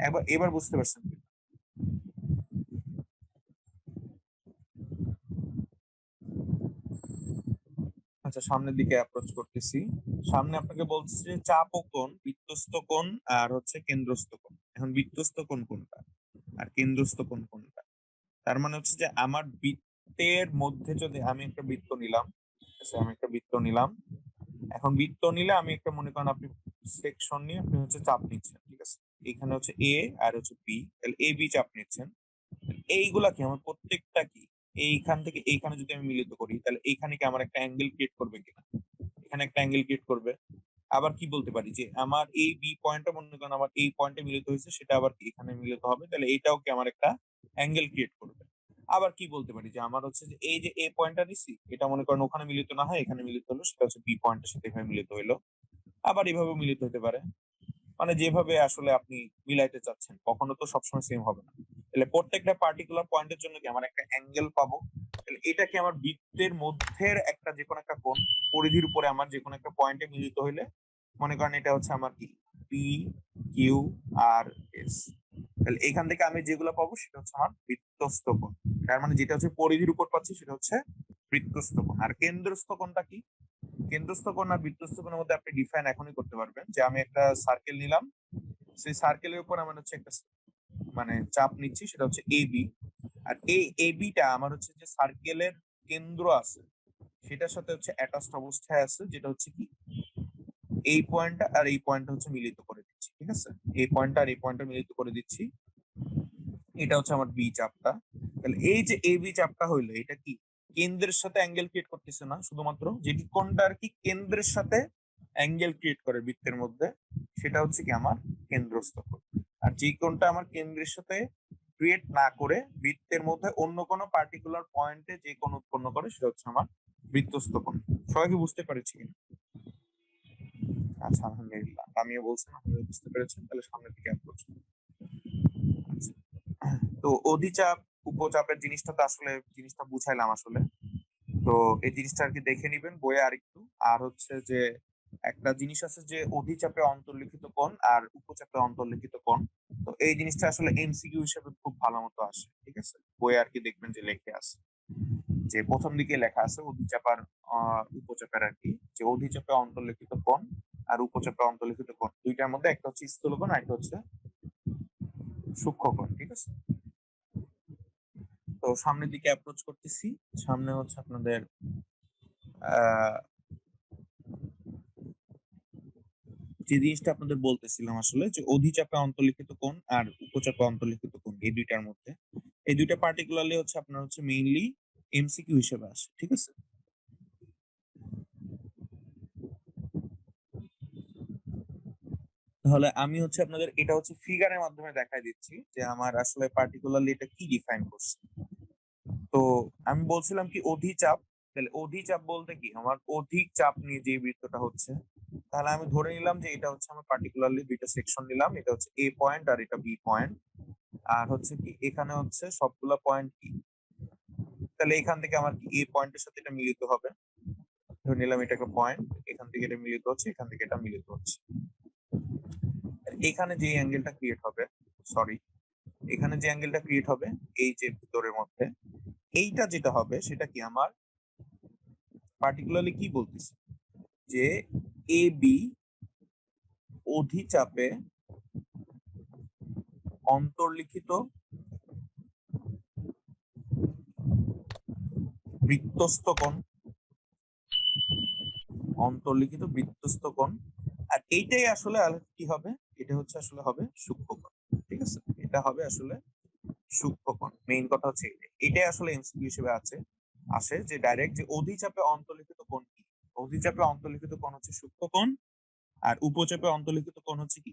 A: এবার এবার বুঝতে পারছেন? আচ্ছা, সামনের দিকে অ্যাপ্রোচ করতেছি। সামনে আপনাকে বলছে যে চাপ ও কোণ, বৃত্তস্থ কোণ আর হচ্ছে কেন্দ্রস্থ কোণ। এখন বৃত্তস্থ কোণ কোনটা আর কেন্দ্রস্থ কোণ কোনটা? তার মানে হচ্ছে যে আমার বৃত্তের মধ্যে যদি আমি একটা বৃত্ত নিলাম, ঠিক আছে, আমি একটা বৃত্ত নিলাম। এখন বৃত্ত নিলে আমি একটা, মনে করেন আপনি সেকশন নিয়ে আপনি হচ্ছে চাপ নিচ্ছেন, ঠিক আছে, এখানে হচ্ছে এ আর হচ্ছে বি, তাহলে এ বি চাপ নিচ্ছেন। এইগুলা কি আমার প্রত্যেকটা কি এইখান থেকে এইখানে যদি আমি মিলিত করি তাহলে এইখানে কি আমার একটা অ্যাঙ্গেল ক্রিয়েট করবে কিনা? এখানে একটা অ্যাঙ্গেল ক্রিয়েট করবে। আবার কি বলতে পারি যে আমার এই বি পয়েন্টটা, মনে করেন আমার এই পয়েন্টে মিলিত হয়েছে, সেটা আবার কি এখানে মিলিত হবে, তাহলে এটাও কি আমার একটা অ্যাঙ্গেল ক্রিয়েট করবে। আবার কি বলতে পারি যে আমার হচ্ছে যে এই যে এ পয়েন্টটা নিছি, এটা মনে করেন ওখানে মিলিত না হয় এখানে মিলিত হলো, সেটা হচ্ছে বি পয়েন্টের সাথে এখানে মিলিত হইলো। আবার এভাবে মিলিত হতে পারে। মানে যেভাবে আসলে আপনি মিলাইতে চাচ্ছেন, কখনো তো সবসময় সেম হবে না। তাহলে প্রত্যেকটা পার্টিকুলার পয়েন্টের জন্য কি আমার একটা অ্যাঙ্গেল পাবো। তাহলে এটা কি আমার বৃত্তের মধ্যের একটা যে কোনো একটা কোণ, পরিধির উপরে আমার যে কোনো একটা পয়েন্টে মিলিত হইলে, মনে করেন এটা হচ্ছে আমার কি পি কিউ আর এস, তাহলে এখান থেকে আমি যেগুলো পাবো সেটা হচ্ছে আমার বৃত্তস্থ কোণ। তার মানে যেটা হচ্ছে পরিধির উপর পাচ্ছি সেটা হচ্ছে বৃত্তস্থ কোণ। আর কেন্দ্রস্থ কোণটা কি? কেন্দ্রস্থ কোণ আর বৃত্তস্থ কোণের মধ্যে আপনি ডিফাইন এখনই করতে পারবেন, যে আমি একটা সার্কেল নিলাম, সেই সার্কেলের উপর আমার হচ্ছে একটা মানে চাপ নিচ্ছি, সেটা হচ্ছে এবি। আর এই এবিটা আমার হচ্ছে যে সার্কেলের কেন্দ্র আছে সেটার সাথে হচ্ছে অ্যাটাচড অবস্থায় আছে, যেটা হচ্ছে কি এই পয়েন্টটা আর এই পয়েন্টটা হচ্ছে মিলিত করে দিচ্ছি। ঠিক আছে, এই পয়েন্টটা আর এই পয়েন্টটা মিলিত করে দিচ্ছি, এটা হচ্ছে আমার বি চাপটা। তাহলে এই যে এ বি চাপটা হইলো, এটা কি কেন্দ্রের সাথে অ্যাঙ্গেল ক্রিয়েট করতেছে না, শুধুমাত্র যেটি কোণটা আর কি কেন্দ্রের সাথে অ্যাঙ্গেল ক্রিয়েট করে বৃত্তের মধ্যে, সেটা হচ্ছে কি আমার কেন্দ্রস্থ কোণ। আর যে কোণটা আমার কেন্দ্রের সাথে ক্রিয়েট না করে বৃত্তের মধ্যে অন্য কোনো পার্টিকুলার পয়েন্টে যে কোণ উৎপন্ন করে সেটা হচ্ছে আমার বৃত্তস্থ কোণ। সবাই কি বুঝতে পেরেছি কিনা? আচ্ছা, আলহামদুলিল্লাহ, আমিও বলছিলাম আপনি বুঝতে পেরেছেন, তাহলে সামনের দিকে অ্যাপ্রোচ। আচ্ছা, তো অধিচাপ উপচাপের জিনিসটা তো আসলে জিনিসটা বুঝাইলাম আসলে। তো এই জিনিসটা আর কি দেখে নিবেন বইয়ে আরেকটু। আর হচ্ছে যে একটা জিনিস আছে যে অধিচাপে অন্তর্লিখিত কোণ আর উপচাপে অন্তর্লিখিত কোণ, তো এই জিনিসটা আসলে এমসিকিউ হিসেবে খুব ভালো মতো আসে। ঠিক আছে, বইয়ে আর কি দেখবেন যে লেখে আছে, যে প্রথম দিকে লেখা আছে অধিচাপ আর উপচাপের আর কি, যে অধিচাপে অন্তর্লিখিত কোণ আর উপচাপে অন্তর্লিখিত কোণ দুইটার মধ্যে একটা হচ্ছে স্থূল কোণ আর একটা হচ্ছে সূক্ষ্ম কোণ। ঠিক আছে, তো সামনের দিকে অ্যাপ্রোচ করতেছি। সামনে হচ্ছে আপনাদের আহ যে জিনিসটা আপনাদের বলতেছিলাম আসলে, যে অধিচাপে অন্তর্লিখিত কোণ আর উপচাপে অন্তর্লিখিত কোণ, এই দুইটার মধ্যে এই দুইটা পার্টিকুলারলি হচ্ছে আপনার হচ্ছে মেইনলি এমসিকিউ হিসেবে আসে। ঠিক আছে, তাহলে আমি হচ্ছে আপনাদের এটা হচ্ছে ফিগারের মাধ্যমে দেখাই দিচ্ছি যে আমার আসলে পার্টিকুলারলি এটা কি ডিফাইন করছে। তো আমি বলছিলাম কি অধিচাপ, তাহলে অধিচাপ বলতে কি আমার অধিক চাপ নিয়ে যে বৃত্তটা হচ্ছে, তাহলে আমি ধরে নিলাম যে এটা হচ্ছে আমার পার্টিকুলারলি দুইটা সেকশন নিলাম, এটা হচ্ছে এ পয়েন্ট আর এটা বি পয়েন্ট, আর হচ্ছে কি এখানে হচ্ছে সবগুলা পয়েন্ট কি, তাহলে এখান থেকে আমার কি এ পয়েন্টের সাথে এটা মিলিত হবে, ধরে নিলাম এটা একটা পয়েন্ট, এখান থেকে এটা মিলিত হচ্ছে, এখান থেকে এটা মিলিত হচ্ছে। এখানে যে অ্যাঙ্গেলটা ক্রিয়েট হবে, সরি, এখানে যে অ্যাঙ্গেলটা ক্রিয়েট হবে এই যে ভিতরের মধ্যে, এইটা যেটা হবে সেটা কি আমার পার্টিকুলারলি কি বলতেছে যে এ বি অধিচাপে অন্তর্লিখিত বৃত্তস্থ কোণ, অন্তর্লিখিত বৃত্তস্থ কোণ। আর এইটাই আসলে কি হবে, এটা হচ্ছে আসলে হবে সূক্ষ্মকোণ। ঠিক আছে, এটা হবে আসলে সূক্ষ্মকোণ। মেইন কথা হচ্ছে এটাই আসলে এমসিকিউ হিসেবে আসে যে ডাইরেক্ট যে অধিচাপে অন্তর্লিখিত কোণ কি, অধিচাপে অন্তর্লিখিত কোণ হচ্ছে সূক্ষ্মকোণ, আর উপচাপে অন্তর্লিখিত কোণ হচ্ছে কি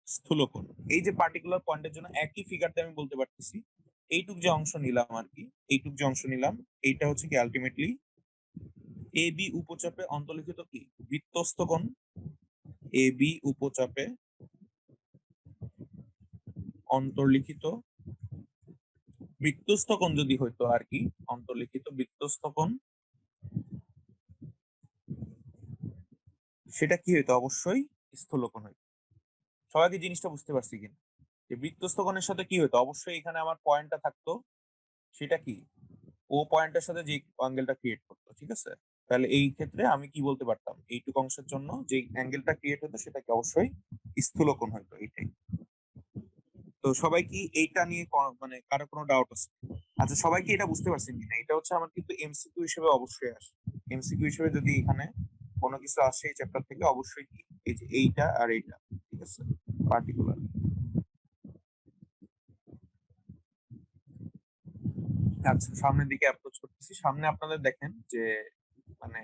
A: স্থূলকোণ। এই যে পার্টিকুলার পয়েন্টের জন্য একই ফিগারটা আমি বলতে পারতেছি, এইটুক যে অংশ নিলাম আর কি, এইটুক যে অংশ নিলাম, এইটা হচ্ছে কি আলটিমেটলি এ বি উপচাপে অন্তর্লিখিত কি বৃত্তস্থ কোণ। এ বি উপচাপে অন্তর্লিখিত বৃত্তস্থ কোণ যদি হইতো আর কি, অন্তর্লিখিত বৃত্তস্থ কোণ, সেটা কি হইতো, অবশ্যই স্থূলকোণ হইতো। সবাই কি জিনিসটা বুঝতে পারছি কিনা, যে বৃত্তস্থ কোণের সাথে কি হইতো, অবশ্যই এখানে আমার পয়েন্টটা থাকতো, সেটা কি ও পয়েন্টের সাথে যে অ্যাঙ্গেলটা ক্রিয়েট করতো। ঠিক আছে, তাহলে এই ক্ষেত্রে আমি কি বলতে পারতাম, এইটুকু অংশের জন্য যে অ্যাঙ্গেলটা ক্রিয়েট হতো সেটা কি অবশ্যই স্থূলকোণ হইতো, এইটাই। তো সবাই কি এইটা নিয়ে মানে কারো কোনো ডাউট আছে? আচ্ছা, সবাই কি এটা বুঝতে পারছেন কিনা, এটা হচ্ছে আমার কিন্তু এমসিকিউ হিসেবে অবশ্যই আসে। এমসিকিউ হিসেবে যদি এখানে কোনো কিছু আসে এই চ্যাপ্টার থেকে, অবশ্যই কি এই যে এইটা আর এইটা, ঠিক আছে, পার্টিকুলার। আচ্ছা, সামনের দিকে অ্যাপ্রোচ করতেছি। সামনে আপনাদের দেখেন যে মানে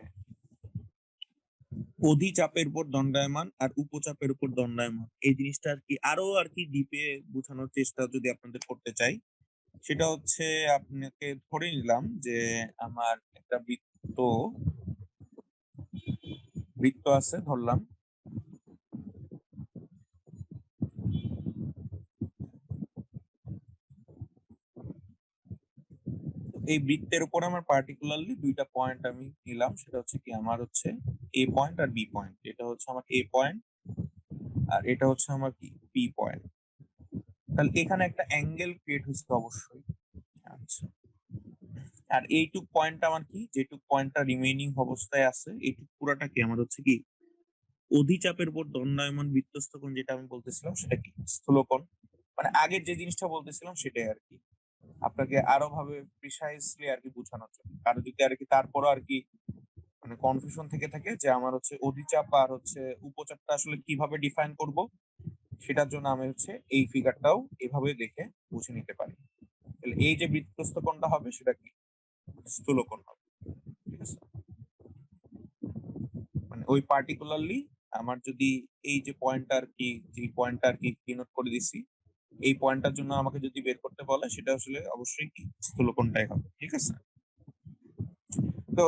A: অধিচাপের উপর দণ্ডায়মান আর উপচাপের উপর দণ্ডায়মান, এই জিনিসটা আর কি আরো আর কি ডিপে বোঝানোর চেষ্টা যদি আপনাদের করতে চাই, সেটা হচ্ছে আপনাকে ধরে নিলাম যে আমার একটা বৃত্ত বৃত্ত আছে ধরলাম, এই বৃত্তের উপর আমার পার্টিকুলারলি দুইটা পয়েন্ট আমি নিলাম, সেটা হচ্ছে কি আমার হচ্ছে A point R B point, এটা হচ্ছে আমার এ পয়েন্ট আর এটা হচ্ছে আমার কি বি পয়েন্ট। তাহলে এখানে একটা অ্যাঙ্গেল ক্রিয়েট হচ্ছে অবশ্যই। আচ্ছা, আর এইটুক পয়েন্ট আমার কি, যেটুক পয়েন্টটা রিমেইনিং অবস্থায় আছে, এইটুক পুরাটা কি আমার হচ্ছে কি অধিচাপের উপর দণ্ডায়মান বৃত্তস্থ কোণ, যেটা আমি বলতেছিলাম সেটা কি স্থূলকোণ। মানে আগের যে জিনিসটা বলতেছিলাম সেটাই আর কি, আপনাকে আরো ভাবে প্রিসাইজলি আর কি বোঝানোর জন্য। কারো যদি আর কি তারপরও আর কি মানে কনফিউশন থেকে থাকে যে আমার হচ্ছে অধিচাপ আর হচ্ছে উপচাপটা আসলে কিভাবে ডিফাইন করব, সেটার জন্য আমি হচ্ছে এই ফিগারটাও এভাবে দেখে বুঝে নিতে পারি। তাহলে এই যে বৃত্তস্থ কোণটা হবে সেটা কি স্থূলকোণ হবে। ঠিক আছে, মানে ওই পার্টিকুলারলি আমার যদি এই যে পয়েন্টটা আর কি, যে পয়েন্টটা আর কি ডিনোট করে দিছি, এই পয়েন্টটার জন্য আমাকে যদি বের করতে বলে, সেটা আসলে অবশ্যই কি স্থূলকোণটাই হবে। ঠিক আছে, তো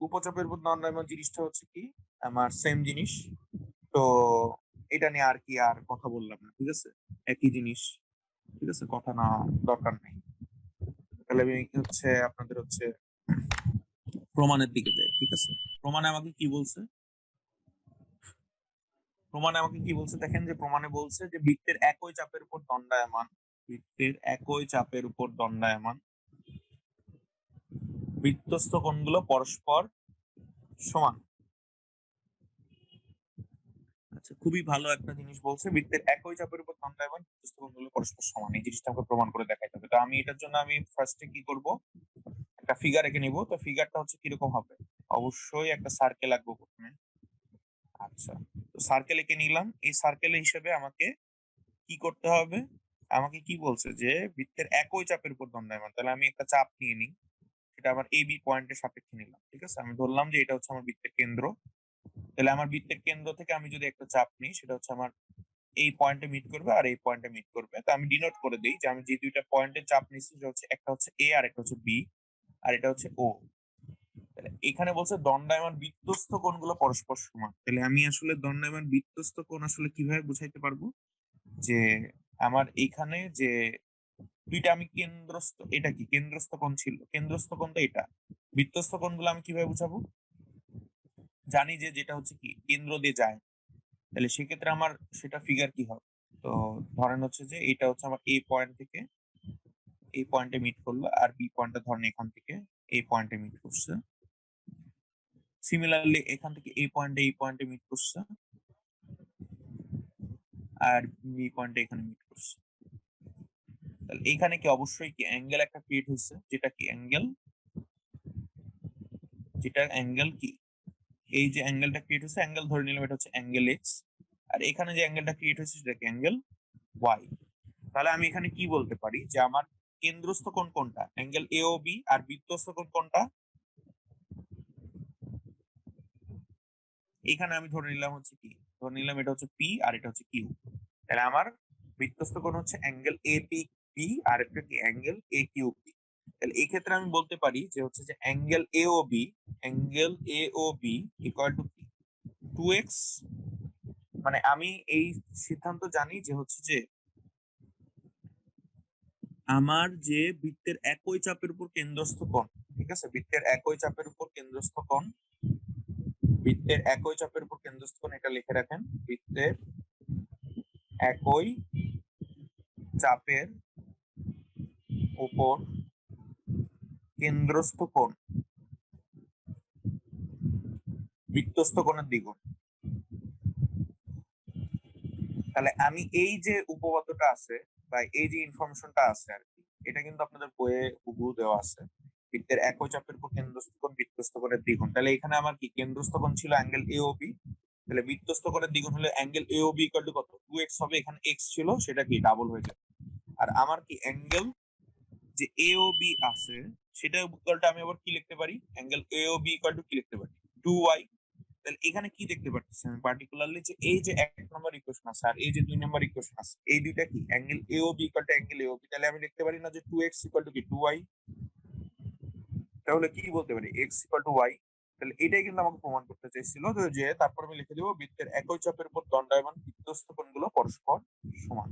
A: উপচাপের উপর দণ্ডায়মান জিনিসটা হচ্ছে কি আমার সেম জিনিস। তো এটা নিয়ে আর কি আর কথা বললাম না, ঠিক আছে, একই জিনিস। ঠিক আছে, কথা না দরকার নেই। তাহলে আমি হচ্ছে আপনাদের হচ্ছে প্রমাণের দিকে যাই। ঠিক আছে, প্রমাণে আমাকে কি বলছে, প্রমাণে আমাকে কি বলছে দেখেন, যে প্রমাণে বলছে যে বৃত্তের একই চাপের উপর দণ্ডায়মান, বৃত্তের একই চাপের উপর দণ্ডায়মান বৃত্তস্থ কোণগুলো পরস্পর সমান। আচ্ছা, খুবই ভালো একটা জিনিস বলছে, বৃত্তের একই চাপের উপর দণ্ডায়মান বৃত্তস্থ কোণগুলো পরস্পর সমান, এই জিনিসটা আমাকে প্রমাণ করে দেখাইতে হবে। তো আমি এটার জন্য আমি ফার্স্টে কি করব, একটা ফিগার এঁকে নিব। তো ফিগারটা হচ্ছে কিরকম হবে, অবশ্যই একটা সার্কেল আঁকবো প্রথমে। আচ্ছা, তো সার্কেল এঁকে নিলাম। এই সার্কেলের হিসেবে আমাকে কি করতে হবে, আমাকে কি বলছে যে বৃত্তের একই চাপের উপর দণ্ডায়মান, তাহলে আমি একটা চাপ নিয়ে নিই, সেটা আমার এ বি পয়েন্টের সাপেক্ষে নিলাম। ঠিক আছে, আমি ধরলাম যে এটা হচ্ছে আমার বৃত্তের কেন্দ্র। তাহলে আমার বৃত্তের কেন্দ্র থেকে আমি যদি একটা চাপ নিই, সেটা হচ্ছে আমার এই পয়েন্টে মিট করবে আর এই পয়েন্টে মিট করবে। তো আমি ডিনোট করে দিই যে আমি যে দুইটা পয়েন্টে চাপ নিচ্ছি, সেটা হচ্ছে একটা হচ্ছে এ আর একটা হচ্ছে বি। আর এটা হচ্ছে ও। তাহলে এখানে বলছে দণ্ডায়মান বৃত্তস্থ কোণগুলো পরস্পর সমান। তাহলে আমি আসলে দণ্ডায়মান বৃত্তস্থ কোণ আসলে কিভাবে বুঝাইতে পারবো, যে আমার এখানে যে দুইটা আমি কেন্দ্রস্থ, এটা কি কেন্দ্রস্থ কোণ ছিল, কেন্দ্রস্থ কোণ তো এটা। বৃত্তস্থ কোণগুলো আমি কিভাবে বুঝাবো, জানি যে যেটা হচ্ছে কি কেন্দ্র দিয়ে যায়। তাহলে সেক্ষেত্রে আমার সেটা ফিগার কি হবে, তো ধরেন হচ্ছে যে এটা হচ্ছে আমার এ পয়েন্ট থেকে এই পয়েন্টে মিট করলো, আর বি পয়েন্টটা ধরেন এখান থেকে এই পয়েন্টে মিট করছে। সিমিলারলি এখান থেকে এই পয়েন্টে মিট করছে, আর বি পয়েন্টে এখানে মিট করছে। তাহলে এখানে কি অবশ্যই কি অ্যাঙ্গেল একটা ক্রিয়েট হয়েছে, যেটা কি অ্যাঙ্গেল, যেটা অ্যাঙ্গেল কি এই যে অ্যাঙ্গেলটা ক্রিয়েট হয়েছে, অ্যাঙ্গেল ধরে নিলাম এটা হচ্ছে অ্যাঙ্গেল এক্স, আর এখানে যে অ্যাঙ্গেলটা ক্রিয়েট হয়েছে সেটা কি অ্যাঙ্গেল ওয়াই। তাহলে আমি এখানে কি বলতে পারি যে আমার কেন্দ্রস্থ কোণ কোনটা, অ্যাঙ্গেল এ ও বি, আর বৃত্তস্থ কোণ কোনটা, এখানে আমি ধরে নিলাম হচ্ছে কি, ধরে নিলাম এটা হচ্ছে পি আর এটা হচ্ছে কিউ। তাহলে আমার বৃত্তস্থ কোণ হচ্ছে অ্যাঙ্গেল এ পি পি, আর একটা কি অ্যাঙ্গেল এ কিউ পি। তাহলে এই ক্ষেত্রে আমি বলতে পারি যে হচ্ছে যে angle A O B equal to কি 2x। মানে আমি এই সিদ্ধান্ত জানি যে হচ্ছে যে আমার যে বৃত্তের একই চাপের উপর কেন্দ্রস্থ কোণ, ঠিক আছে, বৃত্তের একই চাপের উপর কেন্দ্রস্থ কোণ, বৃত্তের একই চাপের উপর কেন্দ্রস্থ কোণ, এটা লিখে রাখেন, বৃত্তের একই চাপের উপর কেন্দ্রস্থ কোণ বৃত্তস্থ কোণের দ্বিগুণ। তাহলে আমি এই যে উপপাদ্যটা আছে বা এই যে ইনফরমেশনটা আছে আর কি, এটা কিন্তু আপনাদের বইয়ে হুবহু দেওয়া আছে, বৃত্তের একই চাপের উপর কেন্দ্রস্থ কোণ বৃত্তস্থ কোণের দ্বিগুণ। তাহলে এখানে আমার কি কেন্দ্রস্থ কোণ ছিল অ্যাঙ্গেল এ ও বি, তাহলে বৃত্তস্থ কোণের দ্বিগুণ হলে angle A O B equal to কত, 2x হবে, এখানে x ছিল সেটা কি ডাবল হয়ে যাবে। আর আমার কি অ্যাঙ্গেল যে এ ও বি আছে সেটা ইকুয়ালটা আমি আবার কি লিখতে পারি, angle A O B equal to কি লিখতে পারি 2y। তাহলে এখানে কি দেখতে পাচ্ছি আমি পার্টিকুলারলি, যে এই যে 1 নম্বর ইকুয়েশন আছে আর এই যে 2 নম্বর ইকুয়েশন আছে, এই দুইটা কি angle A O B equal to angle A O B. তাহলে আমি লিখতে পারি না যে 2x ইকুয়াল টু কি 2y, তাহলে কি বলতে পারি x ইকুয়াল টু y। তাহলে এটাই কিন্তু আমাকে প্রমাণ করতে চাইছিল, তো যে তারপর আমি লিখে দেবো বৃত্তের একই চাপের উপর দণ্ডায়মান বৃত্তস্থ কোণগুলো পরস্পর সমান।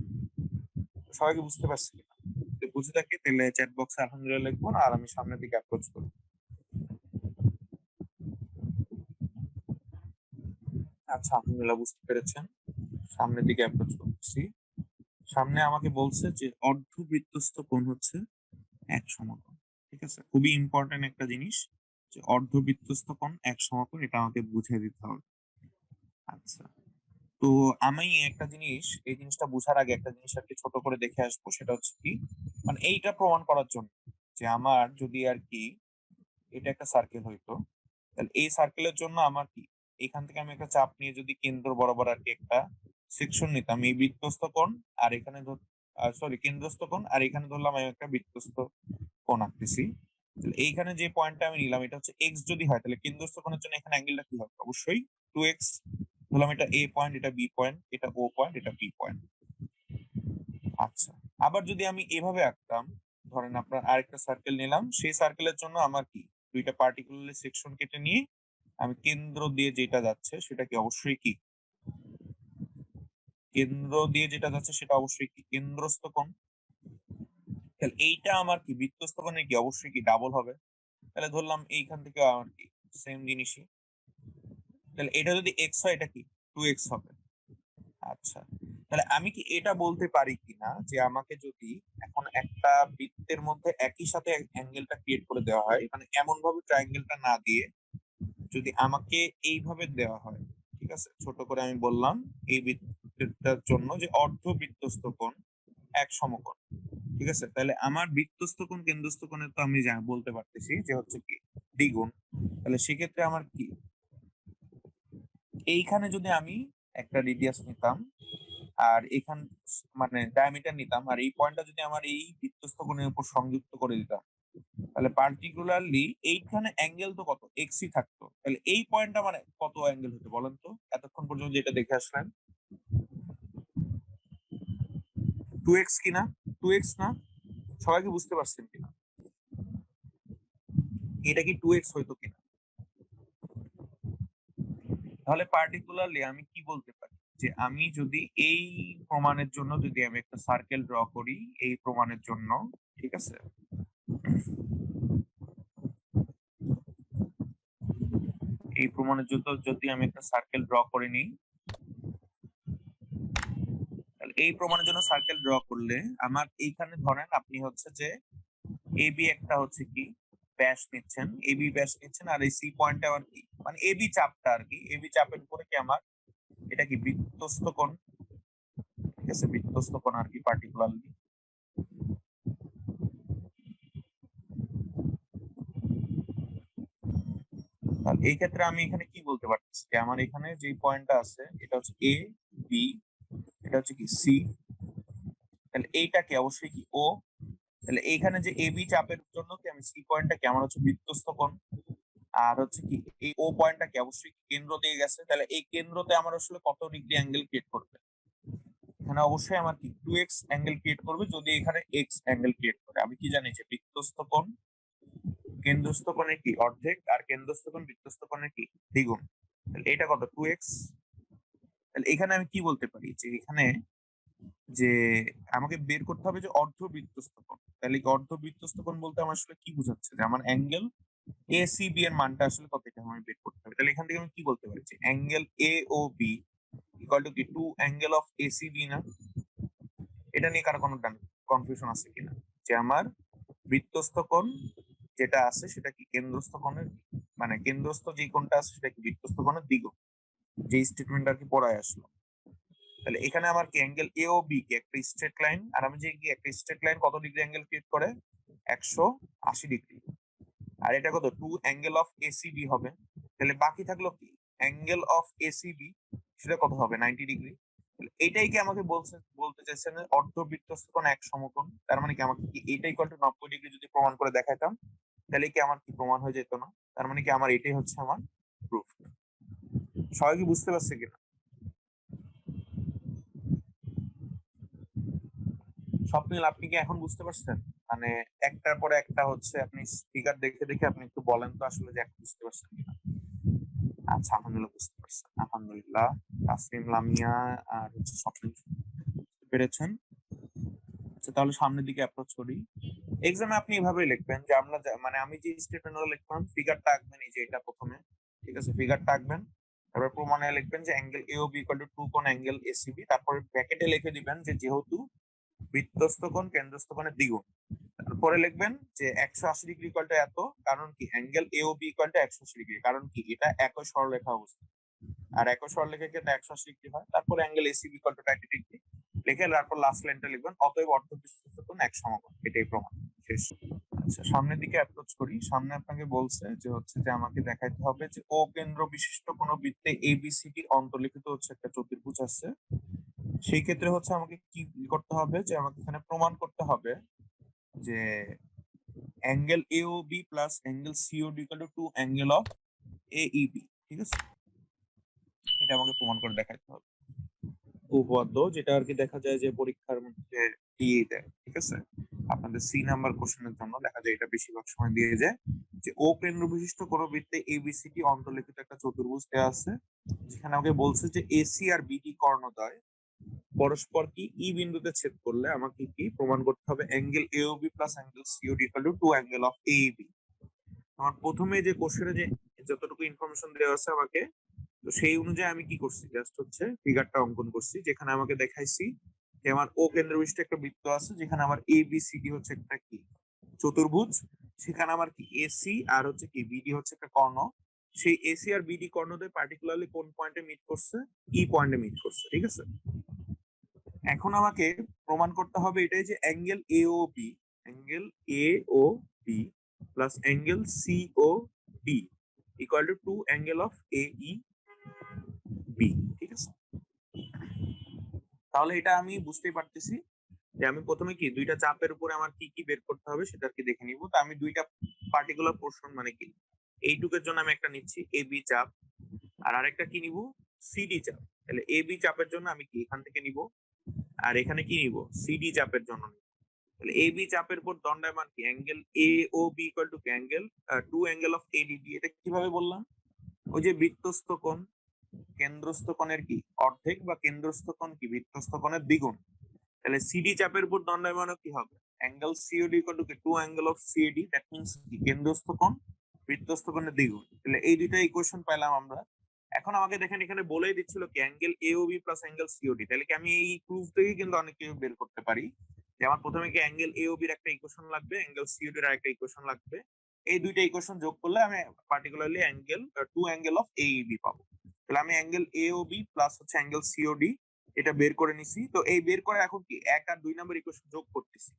A: সবাইকে বুঝতে পারছি কিনা, যদি বুঝে থাকি তাহলে চ্যাট বক্সে আলহামদুলিল্লাহ লিখবো না, আর আমি সামনের দিকে অ্যাপ্রোচ করবো। আচ্ছা আলহামদুলিল্লাহ বুঝতে পেরেছেন, সামনের দিকে অ্যাপ্রোচ করতেছি। সামনে আমাকে বলছে যে অর্ধবৃত্তস্থ কোণ হচ্ছে এক সমকোণ, ঠিক আছে, খুবই ইম্পর্টেন্ট একটা জিনিস, যে অর্ধবৃত্তস্থ কোণ এক সমকোণ, এটা আমাকে বুঝিয়ে দিতে হবে। আচ্ছা, তো আমি একটা জিনিস, এই জিনিসটা বুঝার আগে একটা জিনিস আর কি ছোট করে দেখে আসবো, সেটা হচ্ছে কি, মানে এইটা প্রমাণ করার জন্য যে আমার যদি আর কি এটা একটা সার্কেল হইতো, তাহলে এই সার্কেলের জন্য আমার কি এখান থেকে আমি একটা চাপ নিয়ে যদি কেন্দ্র বরাবর আর কি একটা সেকশন নিতাম, এই বৃত্তস্থ কোণ, আর এখানে সরি কেন্দ্রস্থ কোণ, আর এখানে ধরলাম আমি একটা বৃত্তস্থ কোণ আঁকতেছি। তাহলে এইখানে যে পয়েন্টটা আমি নিলাম এটা হচ্ছে এক্স যদি হয়, তাহলে কেন্দ্রস্থ কোণের জন্য এখানে অ্যাঙ্গেলটা কি হবে, অবশ্যই 2x। ধরলাম এটা এ পয়েন্ট, এটা বি পয়েন্ট, এটা ও পয়েন্ট, এটা বি পয়েন্ট। আচ্ছা, আবার যদি আমি এভাবে আঁকতাম, ধরেন আপনার আরেকটা সার্কেল নিলাম, সেই সার্কেলের জন্য আমার কি দুইটা পার্টিকুলারলি সেকশন কেটে নিয়ে আমি কেন্দ্র দিয়ে যেটা যাচ্ছে সেটা কি অবশ্যই কি কেন্দ্র দিয়ে যেটা যাচ্ছে সেটা অবশ্যই কি কেন্দ্রস্থ কোণ। তাহলে এইটা আমার কি বৃত্তস্থ কোণের কি অবশ্যই কি ডাবল হবে। তাহলে ধরলাম এইখান থেকে আমার কি সেম জিনিসই, তাহলে এটা যদি এক্স হয় এটা কি 2x হবে। আচ্ছা, তাহলে আমি কি এটা বলতে পারি কিনা যে আমাকে যদি এখন একটা বৃত্তের মধ্যে একই সাথে অ্যাঙ্গেলটা ক্রিয়েট করে দেওয়া হয়, মানে এমন ভাবে ট্রায়াঙ্গেলটা না দিয়ে যদি আমাকে এইভাবে দেওয়া হয়, ঠিক আছে, ছোট করে আমি বললাম এই বৃত্তটার জন্য যে অর্ধবৃত্তস্থ কোণ এক সমকোণ, ঠিক আছে, তাহলে আমার বৃত্তস্থ কোণ কেন্দ্রস্থ কোণের তো আমি বলতে পারতেছি যে হচ্ছে কি দ্বিগুণ। তাহলে সেক্ষেত্রে আমার কি এইখানে যদি আমি একটা রেডিয়াস নিতাম আর এখান মানে ডায়ামিটার নিতাম, আর এই পয়েন্টটা যদি আমার এই বৃত্তস্থ কোণের উপর সংযুক্ত করে দিতাম, তাহলে পার্টিকুলারলি এইখানে অ্যাঙ্গেল তো কত এক্সই থাকতো, তাহলে এই পয়েন্টটা মানে কত অ্যাঙ্গেল হতো বলেন তো, এতক্ষণ পর্যন্ত যেটা দেখে আসলেন 2x কিনা, 2x না, সবাইকে বুঝতে পারছেন কিনা? এটা কি 2x হইতো কিনা? তাহলে পার্টিকুলারলি আমি কি বলতে পারি যে আমি যদি এই প্রমাণের জন্য যদি আমি একটা সার্কেল ড্র করি এই প্রমাণের জন্য, ঠিক আছে, এই প্রমাণের জন্য যদি আমি একটা সার্কেল ড্র করে নিই, তাহলে এই প্রমাণের জন্য সার্কেল ড্র করলে আমার এইখানে ধরেন আপনি হচ্ছে যে এবি একটা হচ্ছে কি ব্যাস নিচ্ছেন, এবি ব্যাস নিচ্ছেন, আর এই সি পয়েন্টে আমার কি মানে এবি চাপটা আর কি, এবি চাপের উপরে কি আমার এটা কি বৃত্তস্থ কোণ, ঠিক আছে, বৃত্তস্থ কোণ আর কি পার্টিকুলারলি। তাহলে এই ক্ষেত্রে আমি এখানে কি বলতে পারতেছি যে আমার এখানে যে পয়েন্টটা আছে এটা হচ্ছে এ বি, এটা হচ্ছে কি সি, তাহলে এইটা কি অবশ্যই কি ও, তাহলে এইখানে যে এ বি চাপের জন্য কি আমি সি পয়েন্টটা কি আমার হচ্ছে বৃত্তস্থ কোণ, আর হচ্ছে কি এই ও পয়েন্টটা কি অবশ্যই কেন্দ্র দিয়ে গেছে, তাহলে এই কেন্দ্রতে আমার আসলে কত ডিগ্রি অ্যাঙ্গেল ক্রিয়েট করবে, এখানে অবশ্যই আমার কি 2x অ্যাঙ্গেল ক্রিয়েট করবে যদি এখানে x অ্যাঙ্গেল ক্রিয়েট করে। আমি কি জানি যে বৃত্তস্থ কোণ কেন্দ্রস্থ কোণের কি অর্ধেক, আর কেন্দ্রস্থ কোণ বৃত্তস্থ কোণের কি দ্বিগুণ, তাহলে এটা কত 2x। তাহলে এখানে আমি কি বলতে পারি যে এখানে যে আমাকে বের করতে হবে যে অর্ধবৃত্তস্থ কোণ, তাহলে কি অর্ধবৃত্তস্থ কোণ বলতে আমার আসলে কি বোঝাচ্ছে যে আমার অ্যাঙ্গেল এ সি বি এর মানটা আসলে কত, এটা আমার বের করতে হবে। তাহলে এখান থেকে আমি কি বলতে পারি যে angle A O B equal to কি 2 angle of A C B না? এটা নিয়ে কারো কোনো কনফিউশন আছে কিনা যে আমার বৃত্তস্থ কোণ যেটা আছে সেটা কি কেন্দ্রস্থ কোণের মানে কেন্দ্রস্থ যে কোণটা আছে সেটা কি বৃত্তস্থ কোণের দ্বিগুণ, যে স্টেটমেন্ট আর কি পড়ায় আসলো। তাহলে এখানে আমার কি অ্যাঙ্গেল এ ও বি কি একটা স্ট্রেট লাইন, আর আমি যে কি একটা স্ট্রেট লাইন কত ডিগ্রি অ্যাঙ্গেল ক্রিয়েট করে 180 ডিগ্রি, আর এটা কত 2 অ্যাঙ্গেল অফ এসিবি হবে। তাহলে বাকি থাকলো কি অ্যাঙ্গেল অফ এসিবি, সেটা কত হবে 90 ডিগ্রি। এটাই কি আমাকে বলতে চাইছেন অর্ধবৃত্তস্থ কোণ এক সমকোণ, তার মানে কি আমাকে কি এটা ইকুয়াল টু 90 ডিগ্রি যদি প্রমাণ করে দেখাইতাম তাহলে কি আমার কি প্রমাণ হয়ে যেত না? তার মানে কি আমার এটাই হচ্ছে আমার প্রুফ। সবাই কি বুঝতে পারছে কিনা? স্বপ্নিল আপনি কি এখন বুঝতে পারছেন? মানে একটার পরে একটা হচ্ছে আপনি স্পিকার দেখে দেখে আপনি একটু বলেন তো আসলে যে এখন বুঝতে পারছেন কিনা। আচ্ছা, আলহামদুলিল্লাহ বুঝতে পারছেন, আলহামদুলিল্লাহ। তাসলিম লামিয়া আর হচ্ছে স্বপ্নিল বুঝতে পেরেছেন। আচ্ছা, তাহলে সামনের দিকে অ্যাপ্রোচ করি। এক্সামে আপনি এভাবেই লিখবেন যে আমরা মানে আমি যে স্টেটমেন্টগুলো লিখলাম ফিগারটা আঁকবেন, এই যে এটা প্রথমে, ঠিক আছে, ফিগারটা আঁকবেন, তারপর প্রমাণে লিখবেন যে angle A O B equal to 2 কোণ অ্যাঙ্গেল এসিবি, তারপর ব্র্যাকেটে লিখে দিবেন যে যেহেতু বৃত্তস্থ কোণ কেন্দ্রস্থ কোণের দ্বিগুণ, তারপরে লিখবেন যে 180 ডিগ্রি ইকুয়াল টু এত, কারণ কি angle A O B equal to 180 degree, কারণ কি এটা একই সরলরেখা অবস্থা, আর একই সরলরেখাকে এটা 180 ডিগ্রি হয়। তারপর angle ACB equal to 90 degree লিখে তারপর লাস্ট লাইনটা লিখবেন অতএব অর্ধবৃত্তস্থ কোণ এক সমকোণ, এটাই প্রমাণ শেষ। আচ্ছা, সামনের দিকে অ্যাপ্রোচ করি। সামনে আপনাকে বলছে যে হচ্ছে যে আমাকে দেখাইতে হবে যে ও কেন্দ্র বিশিষ্ট কোন বৃত্তে এবিসিডি অন্তর্লিখিত হচ্ছে একটা চতুর্ভুজ আছে। সেই ক্ষেত্রে হচ্ছে আমাকে কি করতে হবে যে আমাকে এখানে প্রমাণ করতে হবে যে angle AOB plus angle COD equal to 2 angle of AB, ঠিক আছে, এটা আমাকে প্রমাণ করে দেখাইতে হবে। উপপাদ্য যেটা আর কি দেখা যায় যে পরীক্ষার মধ্যে দিয়ে দেয়, ঠিক আছে, আপনাদের সি নাম্বার কোশ্চেনের জন্য দেখা যায় এটা বেশিরভাগ সময় দিয়ে যায় যে ও কেন্দ্র বিশিষ্ট কোন বৃত্তে এবিসিডি অন্তর্লিখিত একটা চতুর্ভুজ দেওয়া আছে, যেখানে আমাকে বলছে যে এসি আর বিডি কর্ণদ্বয় পরস্পর কি ই বিন্দুতে ছেদ করলে আমাকে কি প্রমাণ করতে হবে angle AOB plus angle COD equal to 2 angle of AB. আমার প্রথমে যে কোশ্চেনে যে যতটুকু ইনফরমেশন দেওয়া আছে আমাকে, তো সেই অনুযায়ী আমি কি করছি জাস্ট হচ্ছে ফিগারটা অঙ্কন করছি, যেখানে আমাকে দেখাইছি যে আমার ও কেন্দ্রবিষ্ট একটা বৃত্ত আছে যেখানে আমার এ বি সি ডি হচ্ছে একটা কি চতুর্ভুজ, সেখানে আমার কি এসি আর হচ্ছে কি বিডি হচ্ছে একটা কর্ণ, সেই এসি আর বিডি কর্ণদ্বয় পার্টিকুলারলি কোন পয়েন্টে মিট করছে, ই পয়েন্টে মিট করছে, ঠিক আছে। এখন আমাকে প্রমাণ করতে হবে এটাই যে angle A O B, angle A O B plus angle C O D equal to 2 angle of A E B, ঠিক আছে। তাহলে এটা আমি বুঝতেই পারতেছি যে আমি প্রথমে কি দুইটা চাপের উপরে আমার কি কি বের করতে হবে সেটা আর কি দেখে নিব। তো আমি দুইটা পার্টিকুলার পোর্শন মানে কি এইটুকের জন্য আমি একটা নিচ্ছি এ বি চাপ, আর আরেকটা কি নিব সিডি চাপ। তাহলে এ বি চাপের জন্য আমি কি এখান থেকে নিব, আর এখানে কি নিব সিডি চাপের জন্য নিব। তাহলে এ বি চাপের উপর দণ্ডায়মান কি angle A O B equal to angle two angle of ADB. এটা কিভাবে বললাম? ওই যে বৃত্তস্থ কোণ কেন্দ্রস্থ কোণের কি অর্ধেক, বা কেন্দ্রস্থ কোণ কি বৃত্তস্থ কোণের দ্বিগুণ। তাহলে সিডি চাপের উপর দণ্ডায়মান কি হবে angle COD equal to two angle of CAD. That means কি কেন্দ্রস্থ কোণ বৃত্তস্থ কোণের দ্বিগুণ। তাহলে এই দুইটা ইকুয়েশন পেলাম আমরা। এখন আমাকে দেখেন এখানে বলেই দিচ্ছিল কি angle AOB plus angle COD. তাহলে কি আমি এই প্রুফ থেকে কিন্তু অনেক কিছু বের করতে পারি যে আমার প্রথমে কি অ্যাঙ্গেল এওবি এর একটা ইকুয়েশন লাগবে, অ্যাঙ্গেল সিওডি এর একটা ইকুয়েশন লাগবে। এই দুইটা ইকুয়েশন যোগ করলে আমি particularly angle two angle of AB পাবো। তাহলে আমি অ্যাঙ্গেল এওবি প্লাস হচ্ছে অ্যাঙ্গেল সিওডি এটা বের করে নিছি। তো এই বের করে এখন কি 1 আর 2 নম্বর ইকুয়েশন যোগ করতেছি।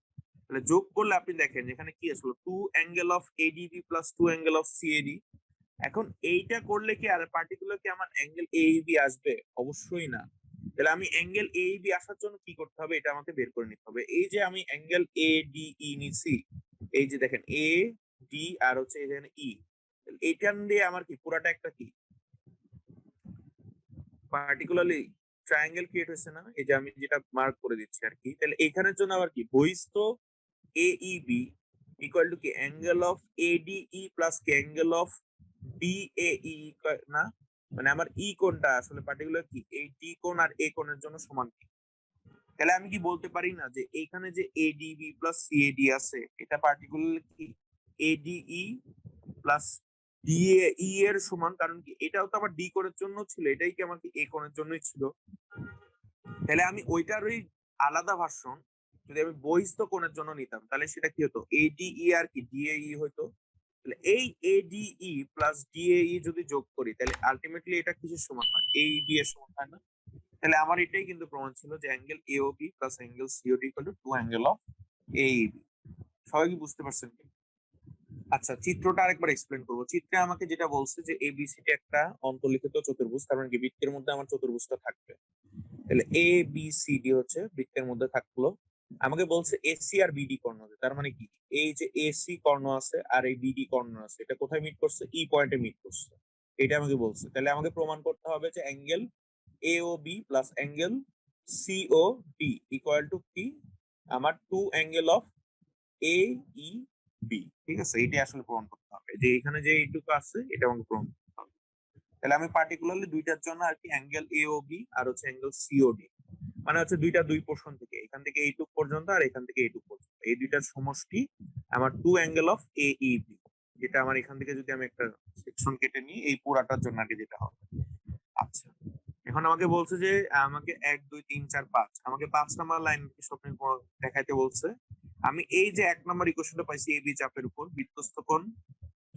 A: তাহলে যোগ করলে আপনি দেখেন যেখানে কি আসলো two angle of ADB plus two angle of CAD. এখন এইটা করলে কি আর পার্টিকুলার কি আমার অ্যাঙ্গেল এইবি আসবে? অবশ্যই না। তাহলে আমি অ্যাঙ্গেল এইবি আসার জন্য কি করতে হবে? এটা আমাকে বের করে নিতে হবে। এই যে আমি অ্যাঙ্গেল এডিই নিছি, এই যে দেখেন এ ডি আর হচ্ছে এখানে ই, এইখান দিয়ে আমার কি পুরাটা একটা কি পার্টিকুলারলি ট্রায়াঙ্গেল ক্রিয়েট হয়েছে না? এই যে আমি যেটা মার্ক করে দিচ্ছি আর কি। তাহলে এখানের জন্য আবার কি বহিস্থ AEB ইকুয়াল টু কি অ্যাঙ্গেল অফ ADE প্লাস কি অ্যাঙ্গেল অফ DAE না, মানে আমার ই কোণটা আসলে পার্টিকুলার কি এই ডি কোণ আর এ কোণের জন্য সমান কি। তাহলে আমি কি বলতে পারি না যে এইখানে যে ADB প্লাস CAD আছে এটা পার্টিকুলার কি ADE প্লাস DAE এর সমান? কারণ কি এটাও তো আমার ডি কোণের জন্য ছিল, এটাই কি আমার কি এ কোণের জন্যই ছিল। তাহলে আমি ওইটারই আলাদা ভার্সন যদি আমি বহিস্থ কোণের জন্য নিতাম তাহলে সেটা কি হতো ADE আর কি DAE হতো। তাহলে এই ADE প্লাস DAE যদি যোগ করি তাহলে আলটিমেটলি এটা কিসের সমান হয়? AEB এর সমান হয় না? তাহলে আমার এটাই কিন্তু প্রমাণ ছিল যে angle AOB plus angle COD equal to two angle of AEB। সবাই কি বুঝতে পারছেন? আচ্ছা, চিত্রটা আরেকবার এক্সপ্লেন করবো। চিত্রে আমাকে যেটা বলছে যে এবিসিটি একটা অন্তর্লিখিত চতুর্ভুজ, তার মানে কি বৃত্তের মধ্যে আমার চতুর্ভুজটা থাকবে। তাহলে এ বি সি ডি হচ্ছে বৃত্তের মধ্যে থাকলো। আমাকে বলছে এসি আর বিডি কর্ণ আছে, তার মানে কি এই যে এসি কর্ণ আছে আর এই বিডি কর্ণ আছে এটা কোথায় মিট করছে? ই পয়েন্টে মিট করছে, এটা আমাকে বলছে। তাহলে আমাকে প্রমাণ করতে হবে যে angle AO B plus angle CO D equal to কি আমার two angle of A E B. ঠিক আছে, এইটা আসলে প্রমাণ করতে হবে যে এখানে যে এইটুকু আছে এটা আমাকে প্রমাণ করতে হবে। তাহলে আমি পার্টিকুলারলি দুইটার জন্য আর কি অ্যাঙ্গেল এওবি আর হচ্ছে অ্যাঙ্গেল সিওডি, মানে হচ্ছে দুইটা দুই পোর্শন থেকে এখান থেকে এইটুক পর্যন্ত আর এখান থেকে এইটুক পর্যন্ত এই দুইটার সমষ্টি আমার টু অ্যাঙ্গেল অফ AEB, যেটা আমার এখান থেকে যদি আমি একটা সেকশন কেটে নিই এই পুরাটার জন্য আগে যেটা হবে। আচ্ছা, এখন আমাকে বলছে যে আমাকে 1 2 3 4 5 আমাকে 5 নাম্বার লাইন স্বপ্ন দেখাইতে বলছে। আমি এই যে 1 নাম্বার ইকুয়েশনটা পাইছি এবি চাপের উপর বৃত্তস্থ কোণ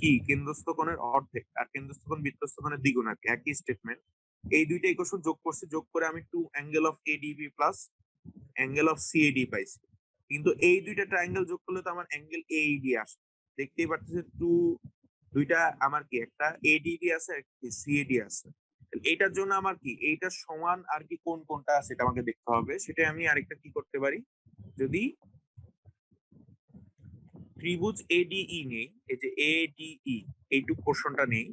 A: কি কেন্দ্রস্থ কোণের অর্ধেক আর কেন্দ্রস্থ কোণ বৃত্তস্থ কোণের দ্বিগুণ আর কি একই স্টেটমেন্ট। এই দুইটা ইকুয়েশন যোগ করছি, যোগ করে আমি two angle of ADB plus angle of CAD পাইছি। কিন্তু এই দুইটা ট্রায়াঙ্গেল যোগ করলে তো আমার অ্যাঙ্গেল এইডি আসে। দেখতেই পাচ্ছেন টু দুইটা আমার কি একটা এডিবি আছে একটা সিএডি আছে। এইটার জন্য আমার কি এইটার সমান আর কি কোন কোনটা আছে এটা আমাকে দেখতে হবে। সেটা আমি আরেকটা কি করতে পারি, যদি ত্রিভুজ এডিই নেই, এই যে এডিই এইটুক পোর্শনটা নেই,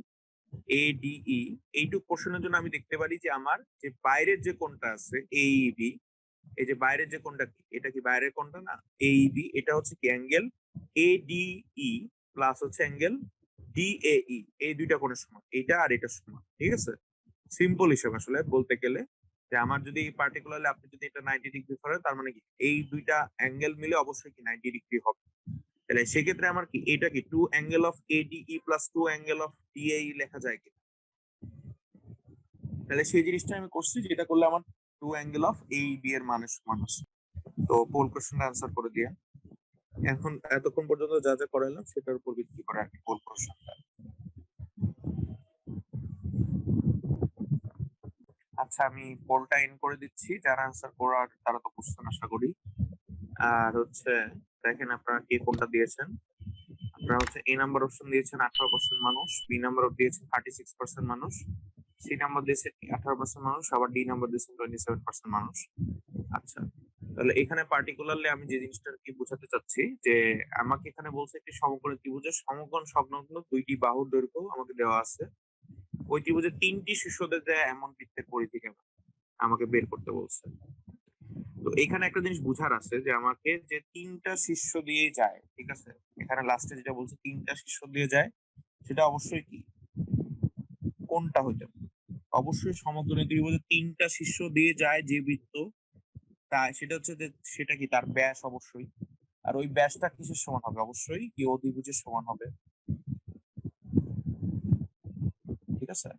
A: এডিই এইটুক পোর্শনের জন্য আমি দেখতে পারি যে আমার যে বাইরের যে কোণটা আছে এইবি, এই যে বাইরের যে কোণটা কি এটা কি বাইরের কোণটা না এইবি, এটা হচ্ছে কি অ্যাঙ্গেল এডিই প্লাস হচ্ছে অ্যাঙ্গেল ডিএই, এই দুইটা কোণের সমান, এটা আর এটা সমান। ঠিক আছে, সিম্পল হিসাব আসলে বলতে গেলে যে আমার যদি পার্টিকুলারলি আপনি যদি এটা 90 ডিগ্রি করেন তার মানে কি এই দুইটা অ্যাঙ্গেল মিলে অবশ্যই কি 90 ডিগ্রি হবে। তাহলে সেক্ষেত্রে আমার কি এটা কি two angle of ADE plus two angle of ডিএই লেখা যায় কি? তাহলে সেই জিনিসটা আমি করছি, যেটা করলে আমার two angle of A B এর মানের সমান আছে। তো পোল কোশ্চেনটা আনসার করে দিয়ে এখন এতক্ষণ পর্যন্ত যা যা করাইলাম সেটার উপর ভিত্তি করে আর কি পোল কোশ্চেনটা। আচ্ছা, আমি পোলটা এন্ড করে দিচ্ছি, যারা আনসার করার তারা তো বুঝছেন আশা করি। আর হচ্ছে দেখেন আপনারা কে কোনটা দিয়েছেন। আপনারা হচ্ছে এ নাম্বার অপশন দিয়েছেন 18% মানুষ, বি নাম্বার দিয়েছেন 36% মানুষ, সি নাম্বার দিয়েছেন 18% মানুষ, আবার ডি নাম্বার দিয়েছেন 27% মানুষ। আচ্ছা, তাহলে এখানে পার্টিকুলারলি আমি যে জিনিসটা কি বোঝাতে চাচ্ছি যে আমাকে এখানে বলছে একটি সমকোণী ত্রিভুজের সমকোণ সংলগ্ন দুইটি বাহুর দৈর্ঘ্য আমাকে দেওয়া আছে। ওই ত্রিভুজের তিনটি শীর্ষদের দেয় এমন বৃত্তের পরিধি কেমন আমাকে বের করতে বলছে। তো এখানে একটা জিনিস বুঝার আছে যে আমাকে যে তিনটা শীর্ষ দিয়ে যায়, ঠিক আছে, এখানে লাস্টে যেটা বলছে তিনটা শীর্ষ দিয়ে যায়, সেটা অবশ্যই কি, কোনটা হইতে পারে? অবশ্যই সমকোণী ত্রিভুজে তিনটা শীর্ষ দিয়ে যায় যে বৃত্ত, তা সেটা হচ্ছে যে সেটা কি তার ব্যাস অবশ্যই। আর ওই ব্যাসটা কিসের সমান হবে? অবশ্যই কি অতিভুজের সমান হবে, ঠিক আছে।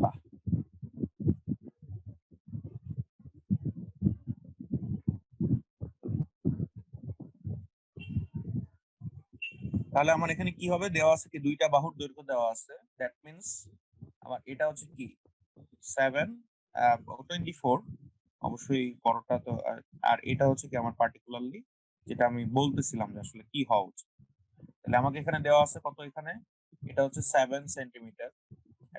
A: বাহ। তাহলে আমার এখানে কি হবে, দেওয়া আছে কি দুইটা বাহুর দৈর্ঘ্য দেওয়া আছে, দ্যাট মিনস আমার এটা হচ্ছে কি 24, অবশ্যই বড়টা তো। আর এটা হচ্ছে কি আমার পার্টিকুলারলি যেটা আমি বলতেছিলাম যে আসলে কি হওয়া উচিত। তাহলে আমাকে এখানে দেওয়া আছে কত, এখানে এটা হচ্ছে 7 সেন্টিমিটার,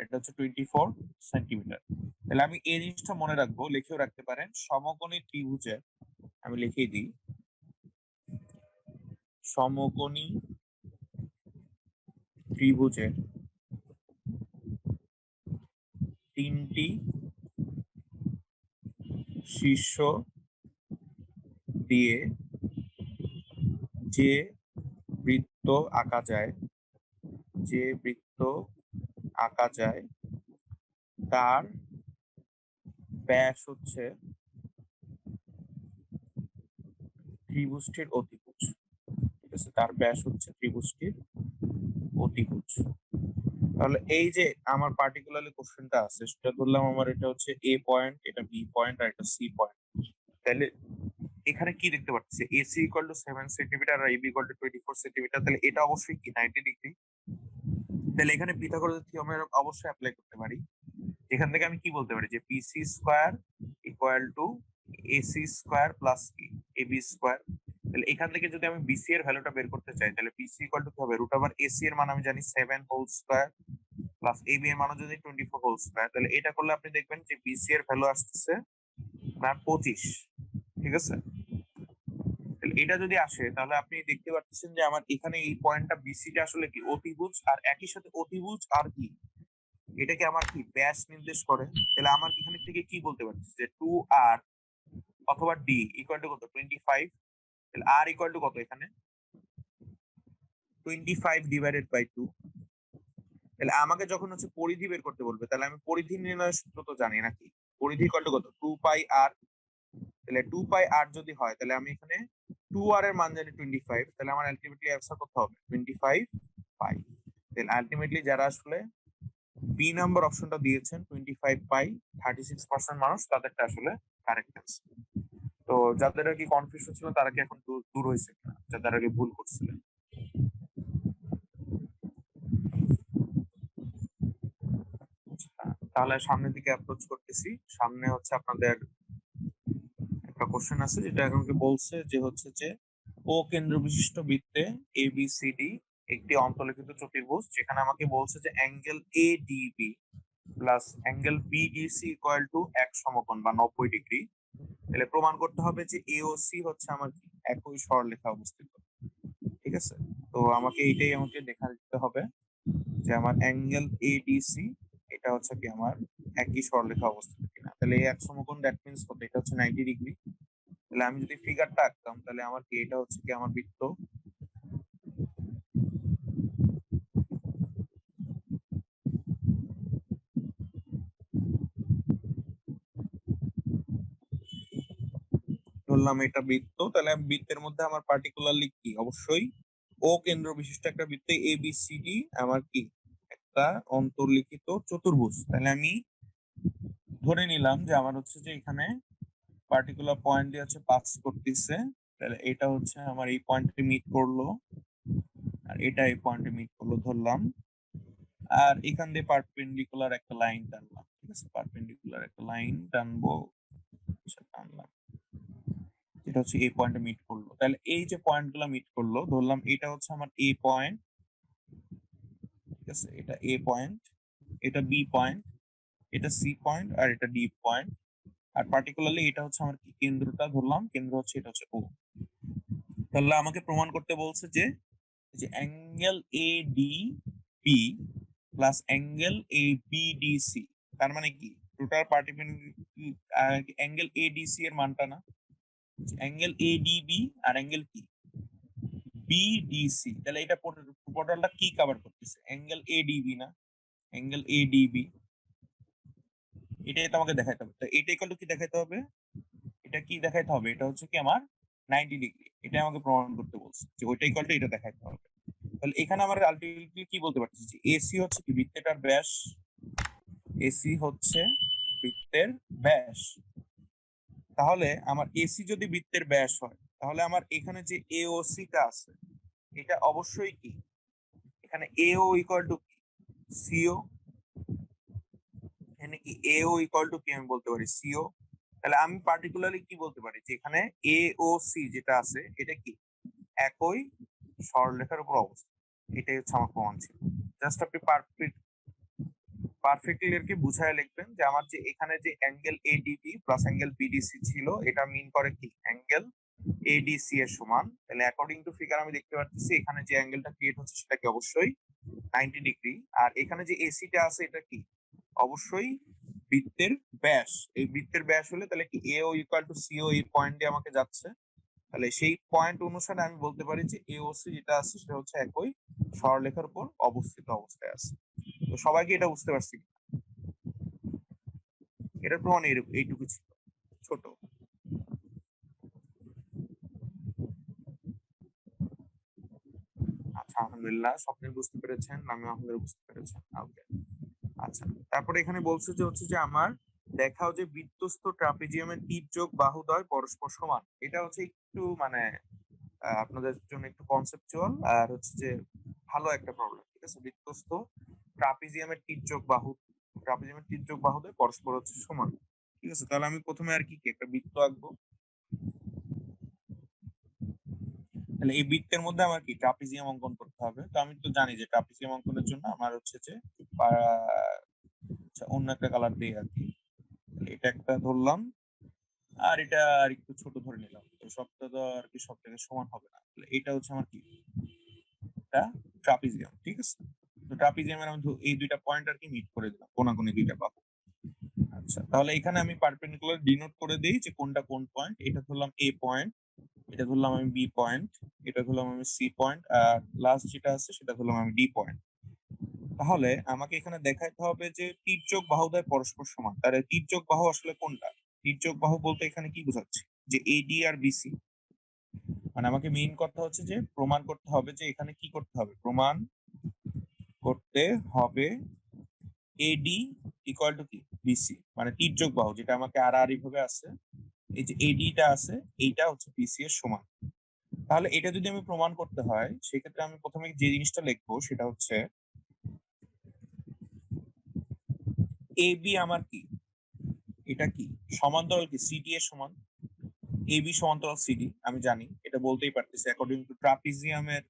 A: এটা হচ্ছে 24 সেন্টিমিটার। তাহলে আমি এই জিনিসটা মনে রাখবো, লিখেও রাখতে পারেন, সমকোণী ত্রিভুজে আমি লিখে দিই, সমকোণী ত্রিভুজের তিনটি শীর্ষ দিয়ে যে বৃত্ত আঁকা যায়, যে বৃত্ত আঁকা যায় তার ব্যাস হচ্ছে ত্রিভুজটির অতিভুজ, ঠিক আছে, তার ব্যাস হচ্ছে ত্রিভুজটির অতিভুজ। তাহলে এই যে আমার পার্টিকুলারলি কোশ্চেনটা আছে, সেটা ধরলাম আমার এটা হচ্ছে এ পয়েন্ট, এটা বি পয়েন্ট, আর এটা সি পয়েন্ট। তাহলে এখানে কি দেখতে পাচ্ছি, এসি ইকুয়াল টু 7 সেন্টিমিটার আর এবি ইকুয়াল টু 24 সেন্টিমিটার, তাহলে এটা অবশ্যই কি 90 ডিগ্রি। তাহলে এখানে পিথাগোরাসের থিওরেম অবশ্যই অ্যাপ্লাই করতে পারি। এখান থেকে আমি কি বলতে পারি যে পিসি square equal to AC square plus কি এবি স্কোয়ার। তাহলে এখান থেকে যদি আমি বিসি এর ভ্যালুটা বের করতে চাই, তাহলে পিসি ইকুয়াল টু কি হবে, রুট ওভার এসি এর মান আমি জানি 7 হোল স্কোয়ার প্লাস এবি এর মানও যদি 24 হোল স্কোয়ার। তাহলে এটা করলে আপনি দেখবেন যে বিসি এর ভ্যালু আসতেছে আপনার 25, ঠিক আছে। তাহলে এটা যদি আসে, তাহলে আপনি দেখতে পাচ্ছেন যে আমার এখানে এই পয়েন্টটা বিসিটা আসলে কি অতিভুজ, আর একই সাথে অতিভুজ আর কি এটাকে আমার কি ব্যাস নির্দেশ করে। তাহলে আমার এখানে থেকে কি বলতে পারছি যে 2r অথবা ডি ইকুয়াল টু কত, 25। তাহলে আর ইকুয়াল টু কত এখানে, 25/2। তাহলে আমাকে যখন হচ্ছে পরিধি বের করতে বলবে, তাহলে আমি পরিধি নির্ণয়ের সূত্র তো জানি নাকি, পরিধি ইকুয়াল টু কত, 2πr। তাহলে 2πr যদি হয়, তাহলে আমি এখানে 2r এর মান জানি 25, তাহলে আমার আলটিমেটলি অ্যান্সার কত হবে, 25π। তাহলে আলটিমেটলি যারা আসলে বি নাম্বার অপশনটা দিয়েছেন 25π, 36% মানুষ তাদেরটা আসলে কারেক্ট অ্যান্সার। তো যাদের আর কি কনফিউশন ছিল তারা কি এখন দূর হয়েছে কিনা, যাদের আগে ভুল করছিলেন? আচ্ছা, তাহলে সামনের দিকে অ্যাপ্রোচ করতেছি। সামনে হচ্ছে আপনাদের একটা কোশ্চেন আছে, যেটা আমাকে বলছে যে হচ্ছে যে ও কেন্দ্র বিশিষ্ট বৃত্তে এ বি সি ডি একটি অন্তর্লিখিত চতুর্ভুজ, যেখানে আমাকে বলছে যে angle A DB plus angle BDC equal to এক সমকোণ বা 90 ডিগ্রি। তাহলে প্রমাণ করতে হবে যে এ ও সি হচ্ছে আমার কি একই সরলরেখা অবস্থিত, ঠিক আছে। তো আমাকে এইটাই আমাকে দেখা দিতে হবে যে আমার অ্যাঙ্গেল এডিসি এটা হচ্ছে কি আমার একই সরলরেখা অবস্থিত কিনা। তাহলে এই এক সমকোণ দ্যাট মিন্স কত, এটা হচ্ছে 90 ডিগ্রি। তাহলে আমি যদি ফিগারটা আঁকতাম, তাহলে আমার কি এটা হচ্ছে কি আমার বৃত্ত, ধরলাম এটা বৃত্ত। তাহলে আমি বৃত্তের মধ্যে আমার পার্টিকুলারলি কি অবশ্যই ও কেন্দ্র বিশিষ্ট একটা বৃত্তে এ বি সি ডি আমার কি একটা অন্তর্লিখিত চতুর্ভুজ। তাহলে আমি ধরে নিলাম যে আমার হচ্ছে যে এখানে পার্টিকুলার পয়েন্ট দিয়ে হচ্ছে পাস করতেছে। তাহলে এটা হচ্ছে আমার এই পয়েন্টে মিট করলো, আর এটা এই পয়েন্টে মিট করলো ধরলাম। আর এখান দিয়ে পারপেন্ডিকুলার একটা লাইন টানলাম, ঠিক আছে, পারপেন্ডিকুলার একটা লাইন টানবো, আচ্ছা টানলাম, এটা হচ্ছে এই পয়েন্টে মিট করলো। তাহলে এই যে পয়েন্ট গুলো মিট করলো, ধরলাম এটা হচ্ছে আমার এ পয়েন্ট, ঠিক আছে, এটা এ পয়েন্ট, এটা বি পয়েন্ট, এটা সি পয়েন্ট, আর এটা ডি পয়েন্ট। আর পার্টিকুলারলি এটা হচ্ছে আমার কি কেন্দ্রটা ধরলাম, কেন্দ্র হচ্ছে এটা হচ্ছে ও। তাহলে আমাকে প্রমাণ করতে বলছে যে যে angle A D B plus angle A BDC, তার মানে কি টোটাল অ্যাঙ্গেল এডিসি এর মানটা না, অ্যাঙ্গেল এডিবি আর অ্যাঙ্গেল কি বিডিসি, তাহলে এটা টোটালটা কি কভার করতেছে, অ্যাঙ্গেল এডিবি না, অ্যাঙ্গেল এডিবি, এটাই তো আমাকে দেখাইতে হবে। তো এটা ইকুয়াল টু কি দেখাইতে হবে, এটা কি দেখাইতে হবে, এটা হচ্ছে কি আমার 90 ডিগ্রি, এটা আমাকে প্রমাণ করতে বলছে যে ওইটা ইকুয়াল টু এটা দেখাইতে হবে। তাহলে এখানে আমরা আলটিমেটলি কি বলতে পারছি যে এসি হচ্ছে কি বৃত্তের ব্যাস, এসি হচ্ছে বৃত্তের ব্যাস। তাহলে আমার এসি যদি বৃত্তের ব্যাস হয়, তাহলে আমার এখানে যে এওসি টা আছে এটা অবশ্যই কি, এখানে এও ইকুয়াল টু কি সিও, এখানে কি এও ইকুয়াল টু কি আমি বলতে পারি সিও। তাহলে আমি পার্টিকুলারলি কি বলতে পারি যে এখানে এওসি যেটা আছে এটা কি একই সরলরেখার উপর অবস্থিত, এটাই হচ্ছে আমার প্রমাণ ছিল। জাস্ট আপনি পারফেক্টলি আর কি বুঝায় লিখবেন যে আমার যে এখানে যে angle ADB plus angle BDC ছিল এটা মিন করে কি অ্যাঙ্গেল এডিসি এর সমান। তাহলে অ্যাকর্ডিং টু ফিগার আমি দেখতে পাচ্ছি এখানে যে অ্যাঙ্গেলটা ক্রিয়েট হচ্ছে সেটা কি অবশ্যই 90 ডিগ্রি, আর এখানে যে এসিটা আছে এটা কি অবশ্যই বৃত্তের ব্যাস। এই বৃত্তের ব্যাস হলে তাহলে কি এও ইকুয়াল টু সিও এই পয়েন্ট দিয়ে আমাকে যাচ্ছে, তাহলে সেই পয়েন্ট অনুসারে আমি বলতে পারি যে এওসি যেটা আছে সেটা হচ্ছে একই সরলরেখার উপর অবস্থিত অবস্থায় আছে। তো সবাইকে এটা বুঝতে পারছি, এটার প্রমাণ এইটুকু ছিল ছোট। আচ্ছা আলহামদুলিল্লাহ, স্বপ্নে বুঝতে পেরেছেন, আমি আলহামদুলিল্লাহ বুঝতে পেরেছেন। ওকে, আচ্ছা তারপরে এখানে বলছে যে হচ্ছে যে আমার দেখাও যে বৃত্তস্থ ট্রাপিজিয়ামের তির্যক বাহুদ্বয় পরস্পর সমান। এটা হচ্ছে একটু মানে আপনাদের জন্য একটু কনসেপচুয়াল আর হচ্ছে যে ভালো একটা প্রবলেম, ঠিক আছে। বৃত্তস্থ ট্রাপিজিয়ামের তির্যক বাহুদ্বয় পরস্পর হচ্ছে সমান, ঠিক আছে। তাহলে আমি প্রথমে আর কি কি একটা বৃত্ত আঁকবো। তাহলে এই বৃত্তের মধ্যে আমার কি ট্রাপিজিয়াম অঙ্কন করতে হবে। তো আমি তো জানি যে ট্রাপিজিয়াম অঙ্কনের জন্য আমার হচ্ছে যে আচ্ছা অন্য একটা কালার দিয়ে আর কি, এটা একটা ধরলাম আর এটা আর একটু ছোট ধরে নিলাম। তো সবটা তো আর কি সব জায়গায় সমান হবে না, তাহলে এটা হচ্ছে আমার কি এটা ট্রাপিজিয়াম, ঠিক আছে। তো ট্রাপিজিয়ামের আমি এই দুইটা পয়েন্ট আর কি মিট করে দিলাম, কোনাকুনি দুইটা বাহু। আচ্ছা তাহলে এখানে আমি পারপেন্ডিকুলার ডিনোট করে দেই যে কোনটা কোন পয়েন্ট। এটা ধরলাম এ পয়েন্ট, এটা ধরলাম আমি বি পয়েন্ট, এটা ধরলাম আমি সি পয়েন্ট, আর লাস্ট যেটা আছে সেটা ধরলাম আমি ডি পয়েন্ট। তাহলে আমাকে এখানে দেখাইতে হবে যে তির্যক বাহুদ্বয় পরস্পর সমান। তাহলে তির্যক বাহু আসলে কোনটা, তির্যক বাহু বলতে এখানে কি বোঝাচ্ছে যে এডি আর বিসি। মানে আমাকে মেইন কথা হচ্ছে যে প্রমাণ করতে হবে যে এখানে কি করতে হবে, প্রমাণ করতে হবে এডি ইকুয়াল টু কি বিসি, মানে তির্যক বাহু যেটা আমাকে আড়াআড়ি ভাবে আছে, এই যে এডিটা আছে এইটা হচ্ছে বিসি এর সমান। তাহলে এটা যদি আমি প্রমাণ করতে হয় সেক্ষেত্রে আমি প্রথমে যে জিনিসটা লিখবো সেটা হচ্ছে এ বি আমার কি, এটা কি সমান্তরাল কি সিডি এর সমান, এ বি সমান্তরাল সিডি আমি জানি, এটা বলতেই পারতেছি অ্যাকর্ডিং টু ট্রাপিজিয়ামের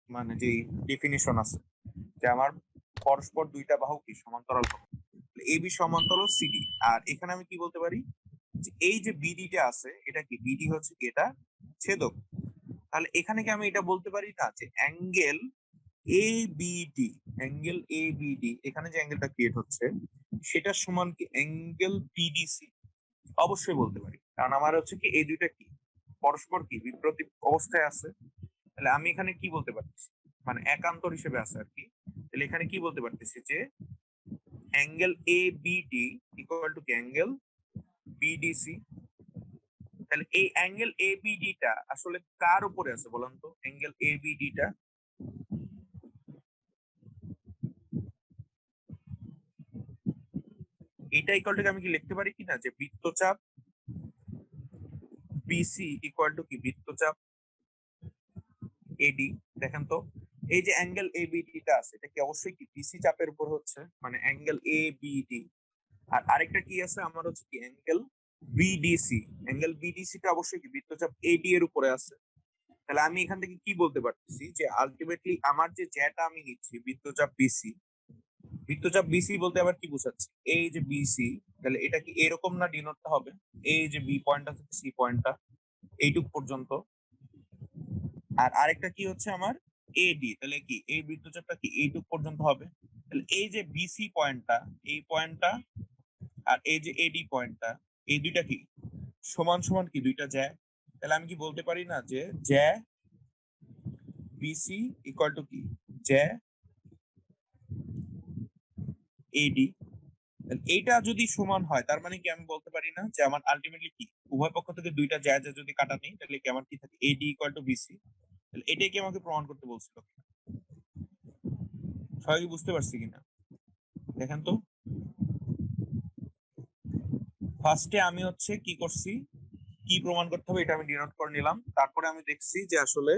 A: মানে যে ডেফিনিশন আছে যে আমার পরস্পর দুইটা বাহু কি সমান্তরাল হবে, এ বি সমান্তরাল সিডি। আর এখানে আমি কি বলতে পারি যে এই যে বিডিটা আছে এটা কি বিডি হচ্ছে কি এটা ছেদক। তাহলে এখানে কি আমি এটা বলতে পারি না যে অ্যাঙ্গেল এ বিডি, অ্যাঙ্গেল এ বিডি এখানে যে অ্যাঙ্গেলটা ক্রিয়েট হচ্ছে সেটার সমান কি অ্যাঙ্গেল বিডিসি, অবশ্যই বলতে পারি, কারণ আমার হচ্ছে কি এই দুইটা কি পরস্পর কি বিপ্রতীপ অবস্থায় আছে। তাহলে আমি এখানে কি বলতে পারতেছি মানে একান্তর হিসেবে আছে আর কি। তাহলে এখানে কি বলতে পারতেছি যে angle A BD equal to angle BDC. তাহলে এই অ্যাঙ্গেল এ বিডি টা আসলে কার উপরে আছে বলুন তো, অ্যাঙ্গেল এ বিডি টা এটা ইকুয়াল টু আমি কি লিখতে পারি কিনা যে বৃত্তচাপ বিসি ইকুয়াল টু কি বৃত্তচাপ এডি। দেখেন তো এই যে অ্যাঙ্গেল এ বিডি টা আছে এটা কি অবশ্যই কি বিসি চাপের উপর হচ্ছে, মানে অ্যাঙ্গেল এ বিডি। আর আরেকটা কি আছে আমার হচ্ছে কি অ্যাঙ্গেল বিডিসি, অ্যাঙ্গেল বিডিসি টা অবশ্যই কি বৃত্তচাপ এডি এর উপরে আছে। তাহলে আমি এখান থেকে কি বলতে পারতেছি যে আলটিমেটলি আমার যে জ্যাটা আমি নিচ্ছি বৃত্তচাপ বিসি, বৃত্তচাপ বিসি বলতে আবার কি বোঝাচ্ছি এই যে বিসি, তাহলে এটা কি এরকম না ডিনোটটা হবে এই যে বি পয়েন্টটা থেকে সি পয়েন্টটা এইটুক পর্যন্ত। আর আরেকটা কি হচ্ছে আমার এডি, তাহলে কি এই বৃত্তচাপটা কি এইটুক পর্যন্ত হবে। তাহলে এই যে বিসি পয়েন্টটা, এই পয়েন্টটা আর এই যে এডি পয়েন্টটা, এই দুইটা কি সমান সমান কি দুইটা জ্যা? তাহলে আমি কি বলতে পারি না যে জ্যা বিসি ইকুয়াল টু কি জ্যা এডি? এইটা যদি সমান হয় তার মানে কি আমি বলতে পারি না যে আমার আলটিমেটলি কি উভয় পক্ষ থেকে দুইটা জ্যা জ্যা যদি কাটা নেই তাহলে কি আমার কি থাকে এডি ইকুয়াল টু বিসি? তাহলে এটাই কি আমাকে প্রমাণ করতে বলছিল? সবাই কি বুঝতে পারছি কিনা দেখেন তো। ফার্স্টে আমি হচ্ছে কি করছি, কি প্রমাণ করতে হবে এটা আমি ডিনোট করে নিলাম। তারপরে আমি দেখছি যে আসলে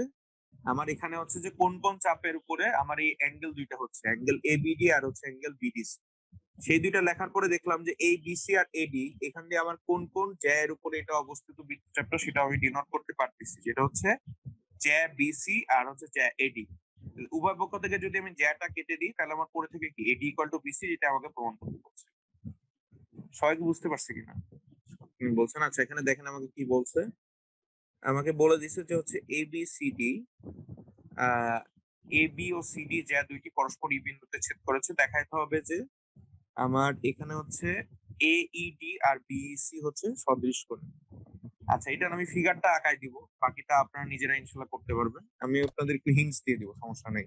A: আমার এখানে হচ্ছে যে কোন কোন চাপের উপরে আমার এই অ্যাঙ্গেল দুইটা হচ্ছে, অ্যাঙ্গেল এবিডি আর হচ্ছে অ্যাঙ্গেল বিডিসি। সেই দুইটা লেখার পরে দেখলাম যে এই বিসি আর এডি এখান দিয়ে আমার কোন কোন জ্যায়ের উপরে এটা অবস্থিত বৃত্তচাপটা সেটা আমি ডিনোট করতে পারতেছি, যেটা হচ্ছে জ্যা বিসি আর হচ্ছে জ্যা এডি। উভয় পক্ষ থেকে যদি আমি জ্যাটা কেটে দিই তাহলে আমার পরে থেকে কি এডি ইকুয়াল টু বিসি, এটা আমাকে প্রমাণ করতে বলছে। সবাই কি বুঝতে পারছে কিনা আপনি বলছেন? আচ্ছা এখানে দেখেন আমাকে কি বলছে। আমাকে বলে দিছে যে হচ্ছে A B C D, A B O C D যা দুইটি পরস্পর ই বিন্দুতে ছেদ করেছে, দেখাইতে হবে যে আমার এখানে হচ্ছে এ ই ডি আর বিইসি হচ্ছে সদৃশ কোণ। আচ্ছা এটা আমি ফিগারটা আঁকাই দিব, বাকিটা আপনারা নিজেরা ইনশাল্লাহ করতে পারবেন, আমি আপনাদের একটু হিন্টস দিয়ে দিব, সমস্যা নেই।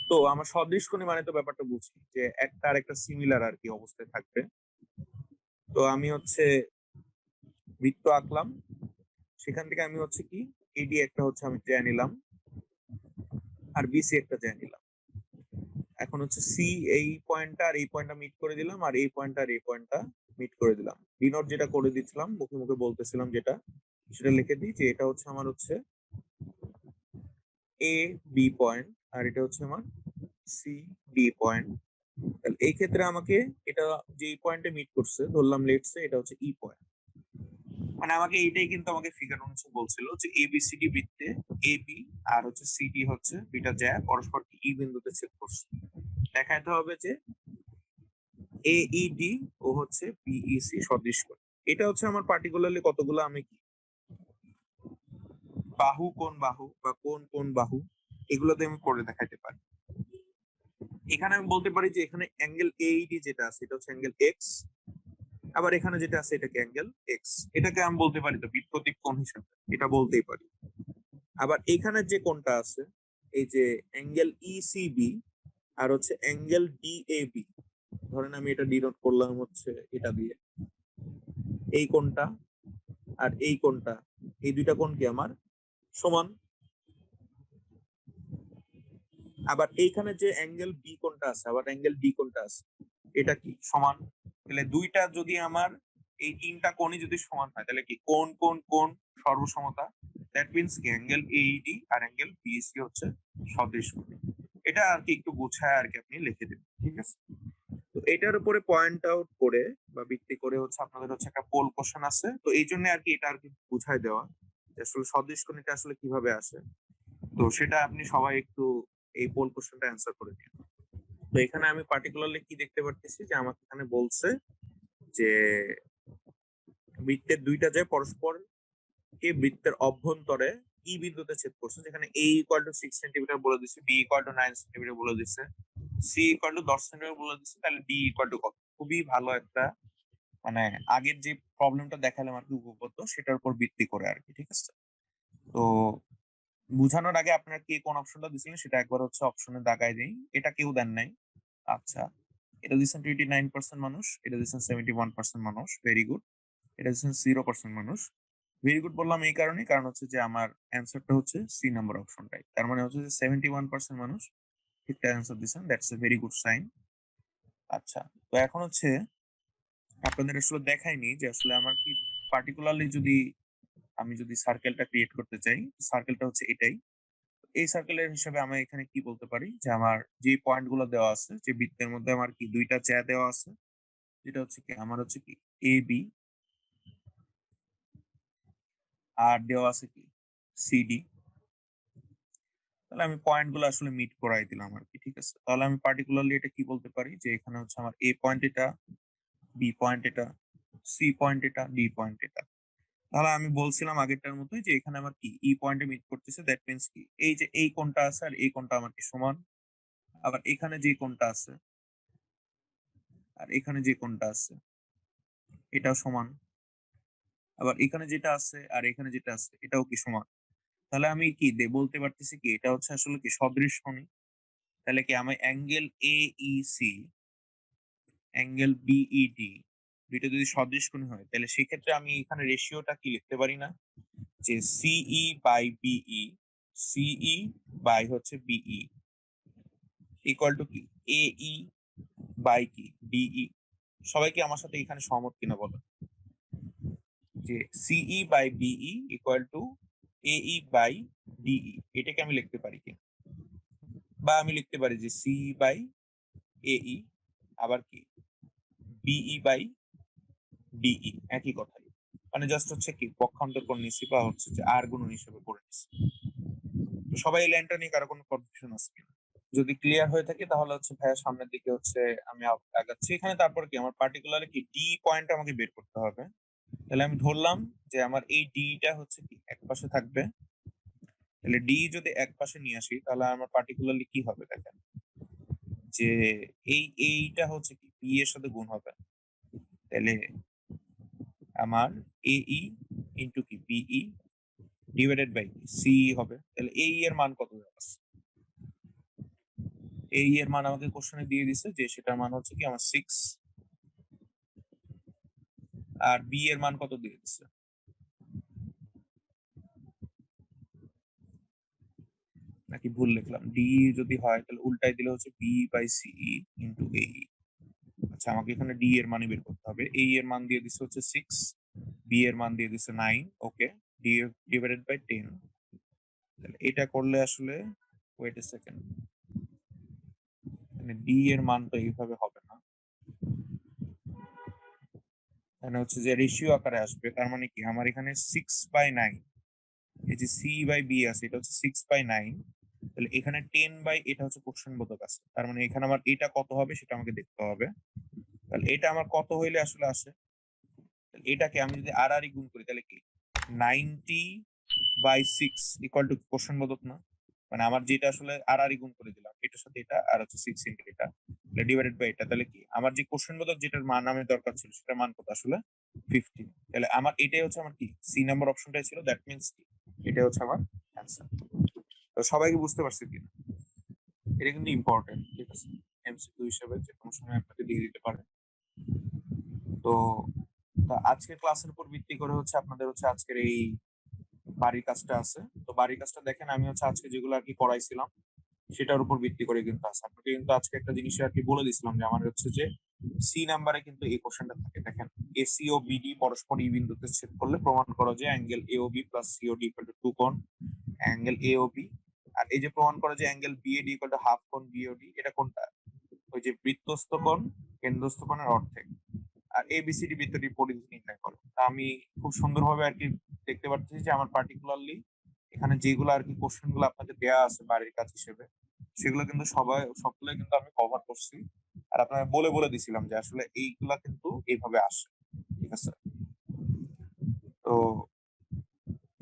A: তো আমার সদৃশ কোণে মানে তো ব্যাপারটা বুঝি যে একটা আর একটা সিমিলার আর কি অবস্থায় থাকবে। তো আমি হচ্ছে বৃত্ত আঁকলাম, সেখান থেকে আমি হচ্ছে কি এডি একটা হচ্ছে আমি জ্যা নিলাম আর বিসি একটা জ্যা নিলাম। এখন হচ্ছে সি এই পয়েন্টটা আর এই পয়েন্টটা মিট করে দিলাম, আর এই পয়েন্টটা আর এই পয়েন্টটা মিট করে দিলাম। ডিনোট যেটা করে দিচ্ছিলাম মুখে মুখে বলতেছিলাম যেটা, সেটা লিখে দিই যে এটা হচ্ছে আমার হচ্ছে এ বি পয়েন্ট আর এটা হচ্ছে আমার সি ডি পয়েন্ট। তাহলে এই ক্ষেত্রে আমাকে এটা যে পয়েন্টে মিট করছে ধরলাম লেটস সে এটা হচ্ছে ই পয়েন্ট, মানে আমাকে এইটাই কিন্তু আমাকে ফিগার অনুসারে বলছিল যে এবিসিডি বৃত্তে এ বি আর হচ্ছে সিডি হচ্ছে দুইটা জ্যা পরস্পর ই বিন্দুতে ছেদ করছে। দেখাইতে হবে যে এইডি ও হচ্ছে বিইসি সদৃশ কোণ। এটা হচ্ছে আমার পার্টিকুলারলি কতগুলো আমি কি বাহু কোন বাহু বা কোন কোন বাহু এগুলোতে আমি করে দেখাইতে পারি। এখানে আমি বলতে পারি যে এখানে অ্যাঙ্গেল এইডি যেটা আছে এটা হচ্ছে অ্যাঙ্গেল এক্স, আবার এখানে যেটা আছে এটাকে অ্যাঙ্গেল এক্স, এটাকে আমি বলতে পারি তো বৃত্ততিক কোণ হিসাবে, এটা বলতেই পারি। আবার এখানে যে কোণটা আছে এই যে অ্যাঙ্গেল ইসিবি আর হচ্ছে অ্যাঙ্গেল ডিএবি, ধরেন আমি এটা ডিনোট করলাম হচ্ছে এটা দিয়ে, এই কোণটা আর এই কোণটা, এই দুইটা কোণ কি আমার সমান। আবার এইখানে যে অ্যাঙ্গেল বি কোণটা আছে আবার অ্যাঙ্গেল ডি কোণটা আছে এটা কি সমান। তাহলে দুইটা যদি আমার এই তিনটা কোণই যদি সমান হয় তাহলে কি কোণ কোণ কোণ সর্বসমতা, দ্যাট মিন্স কি অ্যাঙ্গেল এইডি আর অ্যাঙ্গেল বিএসি হচ্ছে সদৃশ কোণ। এটা আর কি একটু গুছায় আর কি আপনি লিখে দেবেন, ঠিক আছে? তো এটার উপরে পয়েন্ট আউট করে বা ভিত্তি করে হচ্ছে আপনাদের হচ্ছে একটা পোল কোশ্চেন আছে, তো এই জন্য আর কি এটা আর কি বুঝাই দেওয়া যে আসলে সদৃশ কোণ এটা আসলে কিভাবে আসে। তো সেটা আপনি সবাই একটু এই পোল কোশ্চেনটা অ্যান্সার করে দিন। তো এখানে আমি পার্টিকুলারলি কি দেখতে পারতেছি যে আমাকে এখানে বলছে যে বৃত্তের দুইটা যে পরস্পর কে বৃত্তের অভ্যন্তরে ই বিন্দুতে ছেদ করছে, যেখানে এ ইকুয়াল টু 6 সেন্টিমিটার বলে দিচ্ছে, বি ইকুয়াল টু 9 সেন্টিমিটার বলে দিচ্ছে, সি ইকুয়াল টু 10 সেন্টিমিটার বলে দিচ্ছে, তাহলে ডি ইকুয়াল টু কত। খুবই ভালো একটা মানে আগের যে প্রবলেমটা দেখালাম আর কি উপপাদ্য সেটার উপর ভিত্তি করে আর কি, ঠিক আছে? তো বুঝানোর আগে আপনার কে কোন অপশনটা দিছিলেন সেটা একবার হচ্ছে অপশনে দাগায় দেই। এটা কেউ দেন নাই। আচ্ছা এটা দিচ্ছেন 29% মানুষ, এটা দিচ্ছেন 71% মানুষ, ভেরি গুড। এটা দিচ্ছেন 0% মানুষ। ভেরি গুড বললাম এই কারণে, কারণ হচ্ছে যে আমার অ্যান্সারটা হচ্ছে সি নাম্বার অপশনটাই, তার মানে হচ্ছে যে 71% মানুষ ঠিকঠাক অ্যান্সার দিচ্ছেন, that's a very good sign. আচ্ছা তো এখন হচ্ছে আপনাদের আসলে দেখাইনি যে আসলে আমার কি পার্টিকুলারলি যদি আমি যদি সার্কেলটা ক্রিয়েট করতে চাই, সার্কেলটা হচ্ছে এটাই। এই সার্কেলের হিসাবে আমি এখানে কি বলতে পারি যে আমার যে পয়েন্ট গুলো দেওয়া আছে যে বৃত্তের মধ্যে আমার কি দুইটা জ্যা দেওয়া আছে, যেটা হচ্ছে কি আমার হচ্ছে কি এ বি আর দেওয়া আছে কি সিডি। তাহলে আমি পয়েন্ট গুলো আসলে মিট করাই দিলাম আর কি, ঠিক আছে? তাহলে আমি পার্টিকুলারলি এটা কি বলতে পারি যে এখানে হচ্ছে আমার এ পয়েন্ট এটা, বি পয়েন্ট এটা, সি পয়েন্ট এটা, ডি পয়েন্ট এটা। তাহলে আমি বলছিলাম আগেরটার মতোই যে এখানে আমার কি ই পয়েন্টে মিট করতেছে, দ্যাট মিন্স কি এই যে এই কোণটা আছে আর এই কোণটা আমার কি সমান। আবার এখানে যে কোণটা আছে আর এখানে যে কোণটা আছে এটাও সমান। আবার এখানে যেটা আছে আর এখানে যেটা আছে এটাও কি সমান। তাহলে আমি কি বলতে পারতেছি কি এটা হচ্ছে আসলে কি সদৃশকোণী। তাহলে কি আমি অ্যাঙ্গেল AEC, অ্যাঙ্গেল BED দুইটা যদি সদৃশকোণী হয় তাহলে সেক্ষেত্রে আমি এখানে রেশিওটা কি লিখতে পারি না যে CE by BE, CE by হচ্ছে BE ইকুয়াল টু কি AE বাই কি DE। সবাই কি আমার সাথে এখানে সহমত কিনা বলো যে CE by BE equal to AE by DE, এটাকে আমি লিখতে পারি কিনা। বা আমি লিখতে পারি যে CE বাই AE আবার কি BE বাই DE, একই কথাই। মানে জাস্ট হচ্ছে কি পক্ষান্তর করে নিছি বা হচ্ছে যে আর গুণন হিসেবে করে নিছি। তো সবাই এই লাইনটা নিয়ে কারো কোনো কনফিউশন আছে কিনা? যদি ক্লিয়ার হয়ে থাকে তাহলে হচ্ছে ভাইয়া সামনের দিকে হচ্ছে আমি আগাচ্ছি। এখানে তারপর কি আমার পার্টিকুলারলি কি ডি পয়েন্ট আমাকে বের করতে হবে। তাহলে আমি ধরলাম যে আমার এই ডিটা হচ্ছে কি এক পাশে থাকবে। তাহলে ডি যদি এক পাশে নিয়ে আসি তাহলে আমার পার্টিকুলারলি কি হবে দেখেন যে এইটা হচ্ছে কি বি এর সাথে গুণ হবে। তাহলে আমার AE ইন্টু কি BE ডিভাইডেড বাই CE হবে। তাহলে AE এর মান কত আছে? AE এর মান আমাকে কোশ্চেনে দিয়ে দিছে যে সেটার মান হচ্ছে কি আমার 6, আর B এর মান কত দিয়ে দিছে? নাকি ভুল লিখলাম? ডি যদি হয় তাহলে উল্টাই দিলে হচ্ছে বি বাই সিই ইন্টু AE। আচ্ছা আমাকে এখানে ডি এর মান বের করতে হবে। AE এর মান দিয়ে দিছে হচ্ছে 6, বি এর মান দিয়ে দিছে 9। ওকে, ডি ডিভাইডেড বাই 10। তাহলে এটা করলে আসলে ওয়েট এ সেকেন্ড, মানে ডি এর মান তো এইভাবে হবে না, এখানে হচ্ছে যে রেশিও আকারে আসবে। তার মানে কি আমার এখানে 6/9, এই যে সি বাই বি আছে এটা হচ্ছে 6/9। তাহলে এখানে 10 বাই এটা হচ্ছে কোশ্চেন বোধক আছে, তার মানে এখানে আমার এটা কত হবে সেটা আমাকে দেখতে হবে। তাহলে এটা আমার কত হইলে আসলে আসে? তাহলে এটাকে আমি যদি আর আর গুণ করি তাহলে কি 90/6 ইকুয়াল টু কোশ্চেন বোধক না? মানে আমার যেটা আসলে আর আর গুণ করে দিলাম এটার সাথে এটা আর হচ্ছে 6 ইনটু এটা ডিভাইডেড বাই এটা। তাহলে কি আমার যে কোশ্চেন বোধক যেটার মান আমার দরকার ছিল সেটার মান কত আসলে 15। তাহলে আমার এটাই হচ্ছে আমার কি সি নাম্বার অপশনটাই ছিল, দ্যাট মিন্স কি এটা হচ্ছে আমার অ্যান্সার। তো সবাইকে বুঝতে পারছি কিনা? এটা কিন্তু ইম্পর্টেন্ট, ঠিক আছে? MCQ হিসেবে যে কোনো সময় আপনাকে দিয়ে দিতে পারে। তো আজকের ক্লাসের উপর ভিত্তি করে হচ্ছে আপনাদের হচ্ছে আজকের এই বাড়ির কাজটা আছে। তো বাড়ির কাজটা দেখেন আমি হচ্ছে আজকে যেগুলো আর কি পড়াইছিলাম সেটার উপর ভিত্তি করে কিন্তু আছে। আপনাকে কিন্তু আজকে একটা জিনিস আর কি বলে দিছিলাম যে আমার হচ্ছে যে সি নাম্বারে কিন্তু এই কোশ্চেনটা থাকে। দেখেন এসি ও বিডি পরস্পর ই বিন্দুতে ছেদ করলে প্রমাণ করো যে angle AOB plus COD equal to 2 কোণ অ্যাঙ্গেল এওবি। আর এই যে প্রমাণ করে যে angle BAD equal to half কোণ বিওডি, এটা কোনটা? ওই যে বৃত্তস্থ কোণ কেন্দ্রস্থ কোণের অর্ধেক। আর এবিসিডি বৃত্তটি পরিধি নির্ণয় করো। তা আমি খুব সুন্দরভাবে আর কি দেখতে পাচ্ছি যে আমার পার্টিকুলারলি এখানে যেগুলো আর কি কোশ্চেন গুলো আপনাকে দেয়া আছে বাড়ির কাজ হিসেবে সেগুলো কিন্তু সবগুলো কিন্তু আমি কভার করছি। আর আপনাকে বলে বলে দিছিলাম যে আসলে এইগুলা কিন্তু এইভাবে আসে, ঠিক আছে? তো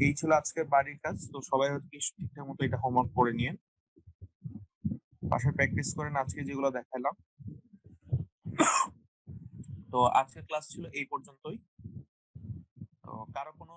A: এই ছিল আজকের বাড়ির কাজ। তো সবাই হচ্ছে ঠিকঠাক মতো এটা হোমওয়ার্ক করে নিয়ে বাসায় প্র্যাকটিস করেন আজকে যেগুলো দেখালাম। তো আজকের ক্লাস ছিল এই পর্যন্তই। তো কারো কোনো